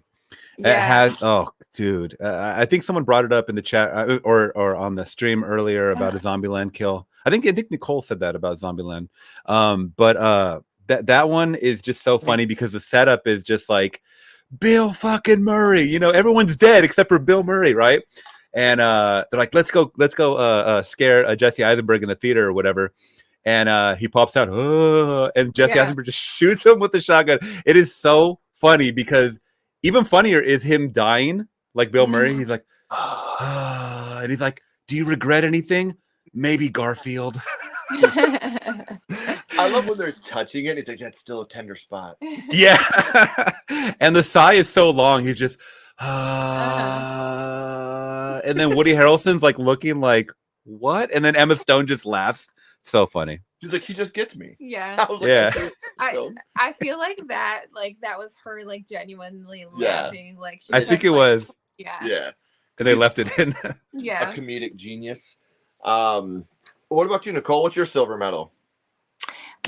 It has, oh, dude, I think someone brought it up in the chat or on the stream earlier about a Zombieland kill. I think Nicole said that about Zombieland. But that one is just so funny because the setup is just like Bill fucking Murray. You know, everyone's dead except for Bill Murray, right? And they're like, let's go scare Jesse Eisenberg in the theater or whatever. And he pops out, and Jesse Eisenberg just shoots him with the shotgun. It is so funny because even funnier is him dying like Bill Murray. He's like, and he's like, do you regret anything? Maybe Garfield. I love when they're touching it. He's like, that's still a tender spot. Yeah. And the sigh is so long. He's just, and then Woody Harrelson's like looking like, what? And then Emma Stone just laughs. So funny. She's like, he just gets me. Yeah. I was like, Yeah. I feel like that was her like genuinely laughing. Like she I think it was. Yeah. Yeah. And they left it in. Yeah. A comedic genius. What about you, Nicole? What's your silver medal?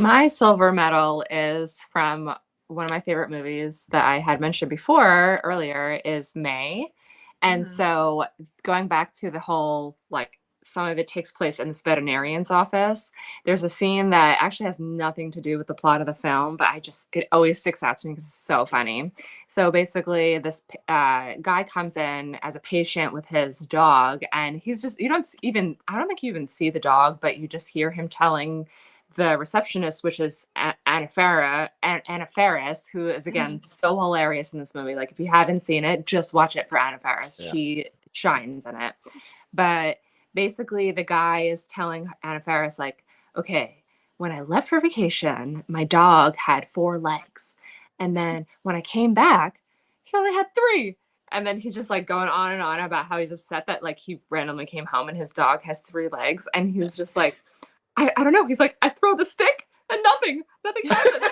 My silver medal is from one of my favorite movies that I had mentioned before earlier is May. And so going back to the whole, like, some of it takes place in this veterinarian's office. There's a scene that actually has nothing to do with the plot of the film, but it always sticks out to me because it's so funny. So basically this guy comes in as a patient with his dog, and he's just, I don't think you even see the dog, but you just hear him telling the receptionist, which is Anna Faris, who is, again, so hilarious in this movie. Like, if you haven't seen it, just watch it for Anna Faris. Yeah. She shines in it. But basically, the guy is telling Anna Faris, like, okay, when I left for vacation, my dog had 4 legs. And then when I came back, he only had 3. And then he's just like going on and on about how he's upset that like he randomly came home and his dog has 3 legs. And he was just like, I don't know. He's like, I throw the stick and nothing happens.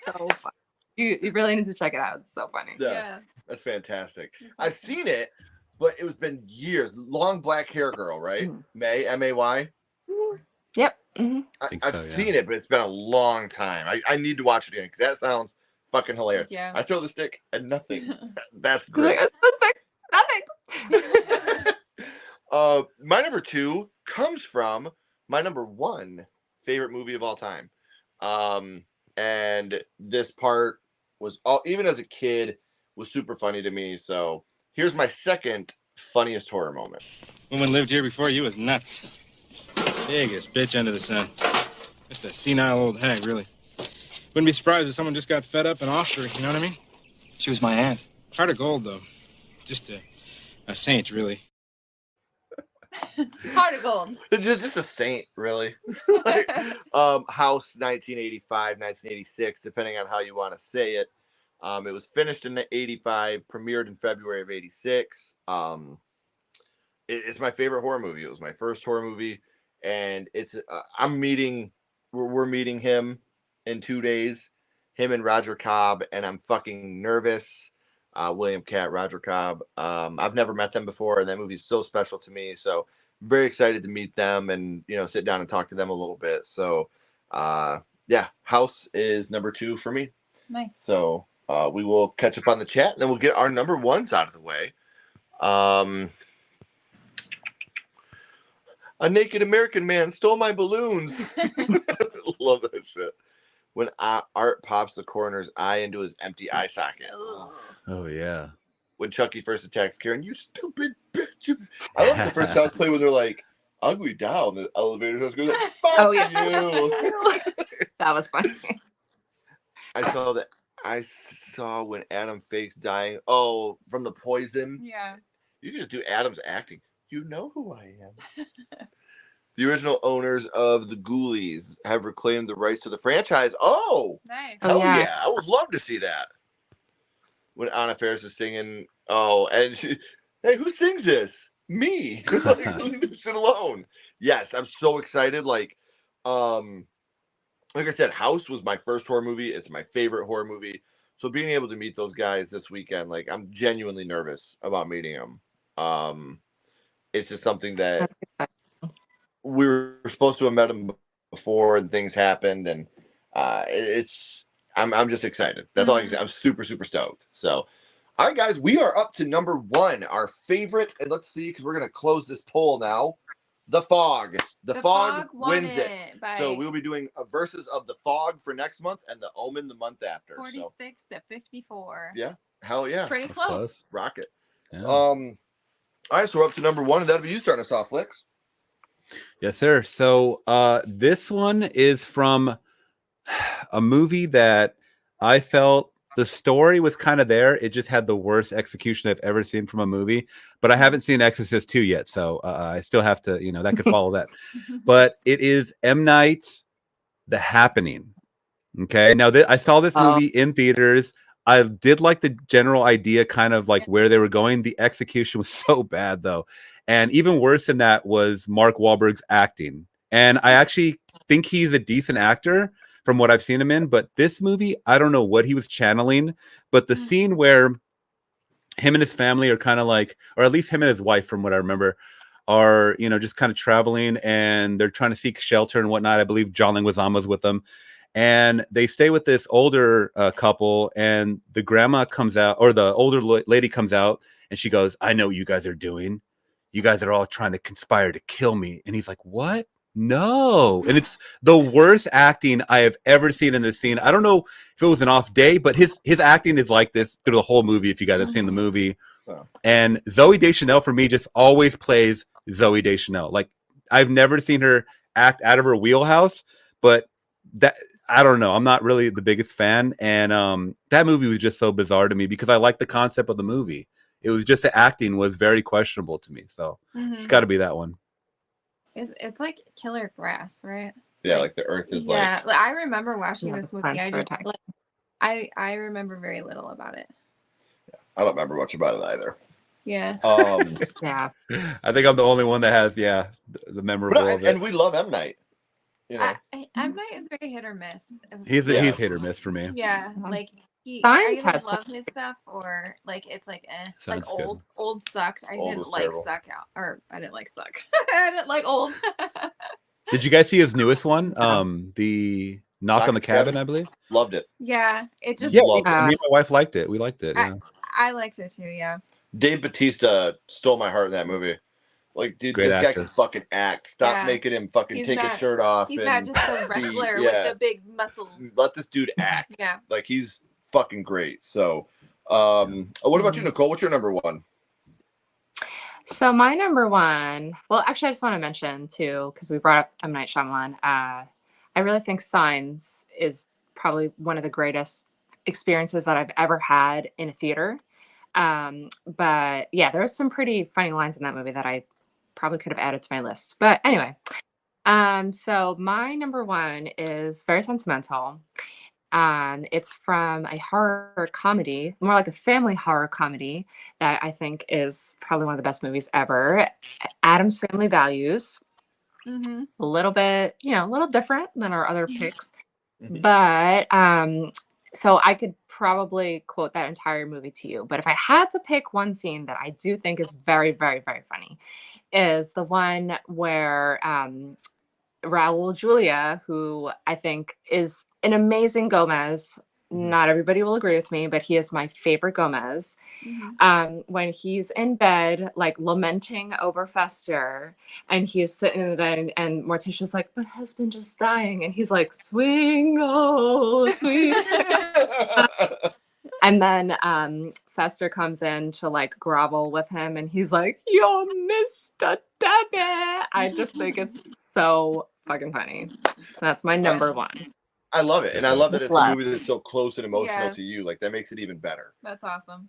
So funny. You really need to check it out. It's so funny. Yeah. That's fantastic. I've seen it, but it was been years. Long black hair girl, right? May, M-A-Y. Yep. I've seen it, but it's been a long time. I need to watch it again because that sounds fucking hilarious. Yeah. I throw the stick and nothing. That's great. Like, the stick, nothing. My number 2 comes from my number 1 favorite movie of all time. And this part was even as a kid was super funny to me. So here's my second funniest horror moment. Woman lived here before you was nuts. Biggest bitch under the sun. Just a senile old hag, really. Wouldn't be surprised if someone just got fed up and off her, you know what I mean? She was my aunt. Heart of gold, though. Just a saint, really. Heart of gold. Just a saint, really. Like, House 1985, 1986, depending on how you want to say it. It was finished in 85, premiered in February of 86. It's my favorite horror movie. It was my first horror movie, and it's we're meeting him in 2 days, him and Roger Cobb, and I'm fucking nervous. William Catt, Roger Cobb. I've never met them before, and that movie's so special to me. So very excited to meet them and, sit down and talk to them a little bit. So House is number 2 for me. Nice. So we will catch up on the chat, and then we'll get our number 1s out of the way. A naked American man stole my balloons. Love that shit. When Art pops the coroner's eye into his empty eye socket. Oh, yeah. When Chucky first attacks Karen, you stupid bitch. I love the first time play when they're like, ugly down. The elevator goes, like, fuck you. That was funny. I saw when Adam fakes dying. Oh, from the poison. Yeah. You can just do Adam's acting. You know who I am. The original owners of the Ghoulies have reclaimed the rights to the franchise. Oh, nice. Hell yeah. I would love to see that. When Anna Faris is singing, and she, hey, who sings this? Me. Like, leave this shit alone. Yes, I'm so excited. Like I said, House was my first horror movie. It's my favorite horror movie. So being able to meet those guys this weekend, like, I'm genuinely nervous about meeting them. It's just something that we were supposed to have met them before and things happened, and I'm just excited. That's all I can say. I'm super stoked. So, all right, guys, we are up to number 1, our favorite, and let's see, because we're gonna close this poll now. The Fog. The Fog wins it. So we'll be doing a versus of The Fog for next month and The Omen the month after. 46 to 54. Yeah, hell yeah, Pretty close. Rocket. Yeah. All right, so we're up to number 1, and that'll be you starting us off, Flix. Yes, sir. So this one is from a movie that I felt the story was kind of there. It just had the worst execution I've ever seen from a movie. But I haven't seen Exorcist 2 yet, so I still have to, that could follow that. But it is M. Night's The Happening. Okay. Now, I saw this movie in theaters. I did like the general idea, kind of like where they were going. The execution was so bad, though. And even worse than that was Mark Wahlberg's acting. And I actually think he's a decent actor from what I've seen him in. But this movie, I don't know what he was channeling. But the scene where him and his family are kind of like, or at least him and his wife, from what I remember, are, just kind of traveling and they're trying to seek shelter and whatnot. I believe John Leguizamo's with them. And they stay with this older couple, and the grandma comes out, or the older lady comes out, and she goes, "I know what you guys are doing. You guys are all trying to conspire to kill me." And he's like, "What? No." And it's the worst acting I have ever seen in this scene. I don't know if it was an off day, but his acting is like this through the whole movie, if you guys have seen the movie. And Zooey Deschanel, for me, just always plays Zooey Deschanel. Like, I've never seen her act out of her wheelhouse, but that... I don't know. I'm not really the biggest fan. And that movie was just so bizarre to me because I like the concept of the movie. It was just the acting was very questionable to me. So it's got to be that one. It's like Killer Grass, right? Yeah, like the earth is like... Yeah, I remember watching this movie. I remember very little about it. Yeah, I don't remember much about it either. Yeah. Yeah. I think I'm the only one that has, the memorable of it. And we love M. Night. M. Night is very hit or miss. He's hit or miss for me. Yeah, like I either love his stuff or like it's like Sounds like old sucked. I didn't like terrible. Suck out, or I didn't like Suck. I didn't like Old. Did you guys see his newest one? The Knock on the Cabin, I believe. Loved it. Yeah, it just loved it. Me and my wife liked it. We liked it. Yeah. I liked it too. Yeah. Dave Bautista stole my heart in that movie. Like, dude, Great this actor. guy can fucking act. Stop making him fucking take his shirt off. He's not just a wrestler with the big muscles. Let this dude act. Yeah. Like, he's fucking great. So, what about you, Nicole? What's your number 1? So my number 1, well, actually, I just want to mention too, because we brought up M. Night Shyamalan. I really think Signs is probably one of the greatest experiences that I've ever had in a theater. But yeah, there was some pretty funny lines in that movie that I probably could have added to my list. But anyway, so my number 1 is very sentimental. It's from a horror comedy, more like a family horror comedy that I think is probably one of the best movies ever. Addams Family Values. A little bit, a little different than our other picks. But so I could probably quote that entire movie to you. But if I had to pick one scene that I do think is very, very, very funny, is the one where Raul Julia, who I think is an amazing Gomez. Not everybody will agree with me, but he is my favorite Gomez. When he's in bed, like lamenting over Fester, and he's sitting in bed, and Morticia's like, "My husband just dying," and he's like, "Swing, oh, sweet." And then Fester comes in to like grovel with him, and he's like, "You're Mr. Debbie." I just think it's so fucking funny. So that's my number 1. I love it, and I love that it's a movie that's so close and emotional to you. Like, that makes it even better. That's awesome.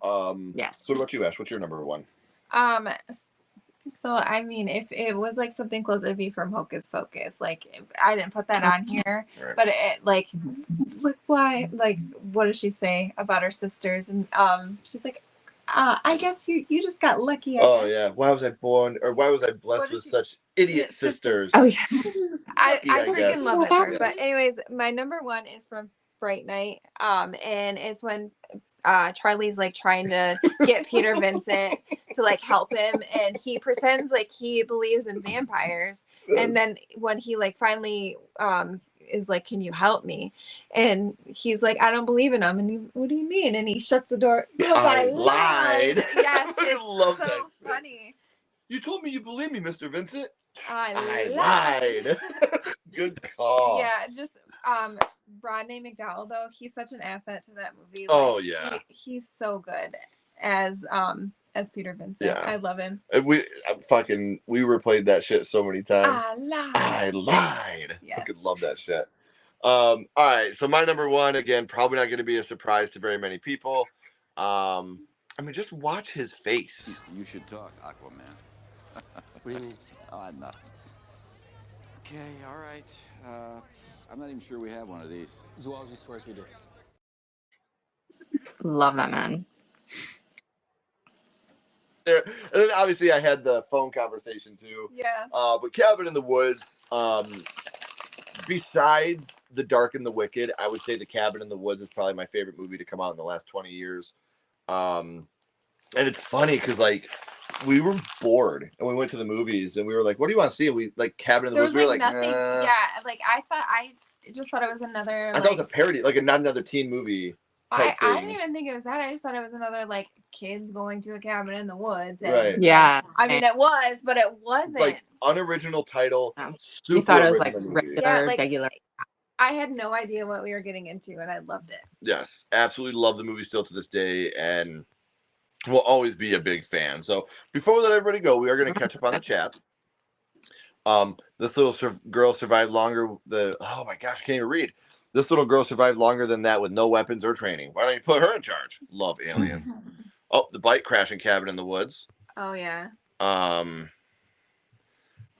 Yes. So what about you, Ash? What's your number 1? So I mean, if it was like something close, it'd be from Hocus Pocus. Like, I didn't put that on here, but it like, why? Like, what does she say about her sisters? And she's like, I guess you just got lucky. Yeah. Why was I born, or why was I blessed with such idiot sisters? Oh yeah. I freaking love that part. But anyways, my number 1 is from Fright Night. And it's when Charlie's like trying to get Peter Vincent to like help him, and he pretends like he believes in vampires. And then when he like finally is like, "Can you help me?" and he's like, "I don't believe in them." And he, "What do you mean?" And he shuts the door. I lied. Yes, I it's love so that shit. funny. You told me you believe me, Mr. Vincent. I lied. Good call. Yeah, just Rodney McDowell though, he's such an asset to that movie. Oh, yeah. He's so good as Peter Vincent. Yeah. I love him. And we replayed that shit so many times. I lied. Yes. Fucking love that shit. All right, so my number one, again, probably not going to be a surprise to very many people. I mean, just watch his face. You should talk, Aquaman. What do you mean? Oh, nothing. Okay, all right. I'm not even sure we have one of these. Zoology swears we do. Love that man. There, and then obviously I had the phone conversation too. Yeah. But Cabin in the Woods, besides The Dark and the Wicked, I would say The Cabin in the Woods is probably my favorite movie to come out in the last 20 years. And it's funny because like we were bored and we went to the movies and we were like, "What do you want to see?" And we like Cabin in the Woods. We were like, nothing. nah. Yeah, like I just thought it was another. I thought it was a parody, like not another teen movie. I didn't even think it was that. I just thought it was another like kids going to a cabin in the woods. And, Right. Yeah. I mean, it was, but it wasn't. Like unoriginal title. You thought it was like original movie. regular. I had no idea what we were getting into, and I loved it. Yes, absolutely love the movie still to this day, and will always be a big fan. So before we let everybody go, we are going to catch up on the chat. This little girl survived longer. Oh my gosh, I can't even read. This little girl survived longer than that with no weapons or training. Why don't you put her in charge? Love Alien. Oh, the bike crashing Cabin in the Woods. Oh yeah. The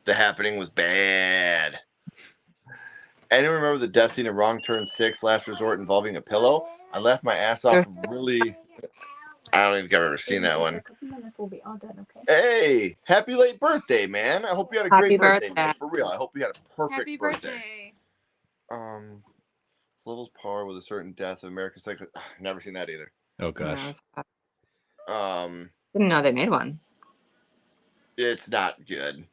Happening was bad. Anyone remember the death scene in Wrong Turn 6, Last Resort, involving a pillow? I laughed my ass off. Really, I don't think I've ever seen that one. A couple minutes, we'll be all done. Okay. Hey, happy late birthday, man! I hope you had a great birthday, man. For real, I hope you had a perfect Happy birthday. Levels par with a certain death of American Psycho. Never seen that either. Oh gosh. Didn't know they made one. It's not good.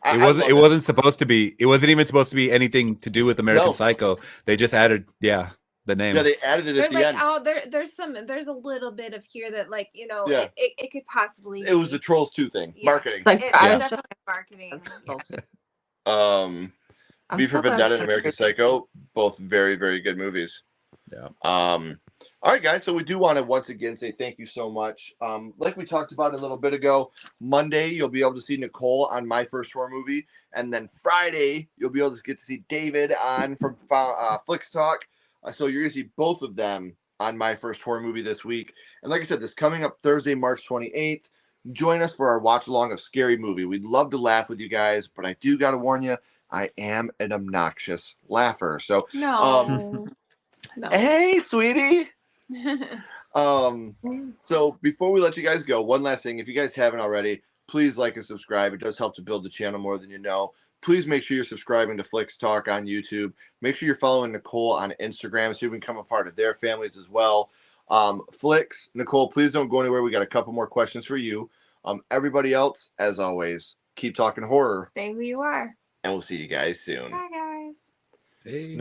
It wasn't supposed to be. It wasn't even supposed to be anything to do with American Psycho. They just added, the name. Yeah, they added it at the end. Oh, there's a little bit of here that like Yeah. it could possibly. It was the Trolls 2 thing. Yeah. Marketing. It's definitely marketing. V for Vendetta and American Psycho, both very, very good movies. Yeah. All right, guys. So we do want to once again say thank you so much. Like we talked about a little bit ago, Monday you'll be able to see Nicole on My First Horror Movie, and then Friday you'll be able to get to see David on from Flix Talk. So you're gonna see both of them on My First Horror Movie this week. And like I said, this coming up Thursday, March 28th. Join us for our watch along of Scary Movie. We'd love to laugh with you guys, but I do gotta warn you, I am an obnoxious laugher. So no. Hey, sweetie. So before we let you guys go, one last thing. If you guys haven't already, please like and subscribe. It does help to build the channel more than you know. Please make sure you're subscribing to Flix Talk on YouTube. Make sure you're following Nicole on Instagram so you can become a part of their families as well. Flix, Nicole, please don't go anywhere. We got a couple more questions for you. Everybody else, as always, keep talking horror. Stay who you are. And we'll see you guys soon. Bye, guys. Hey.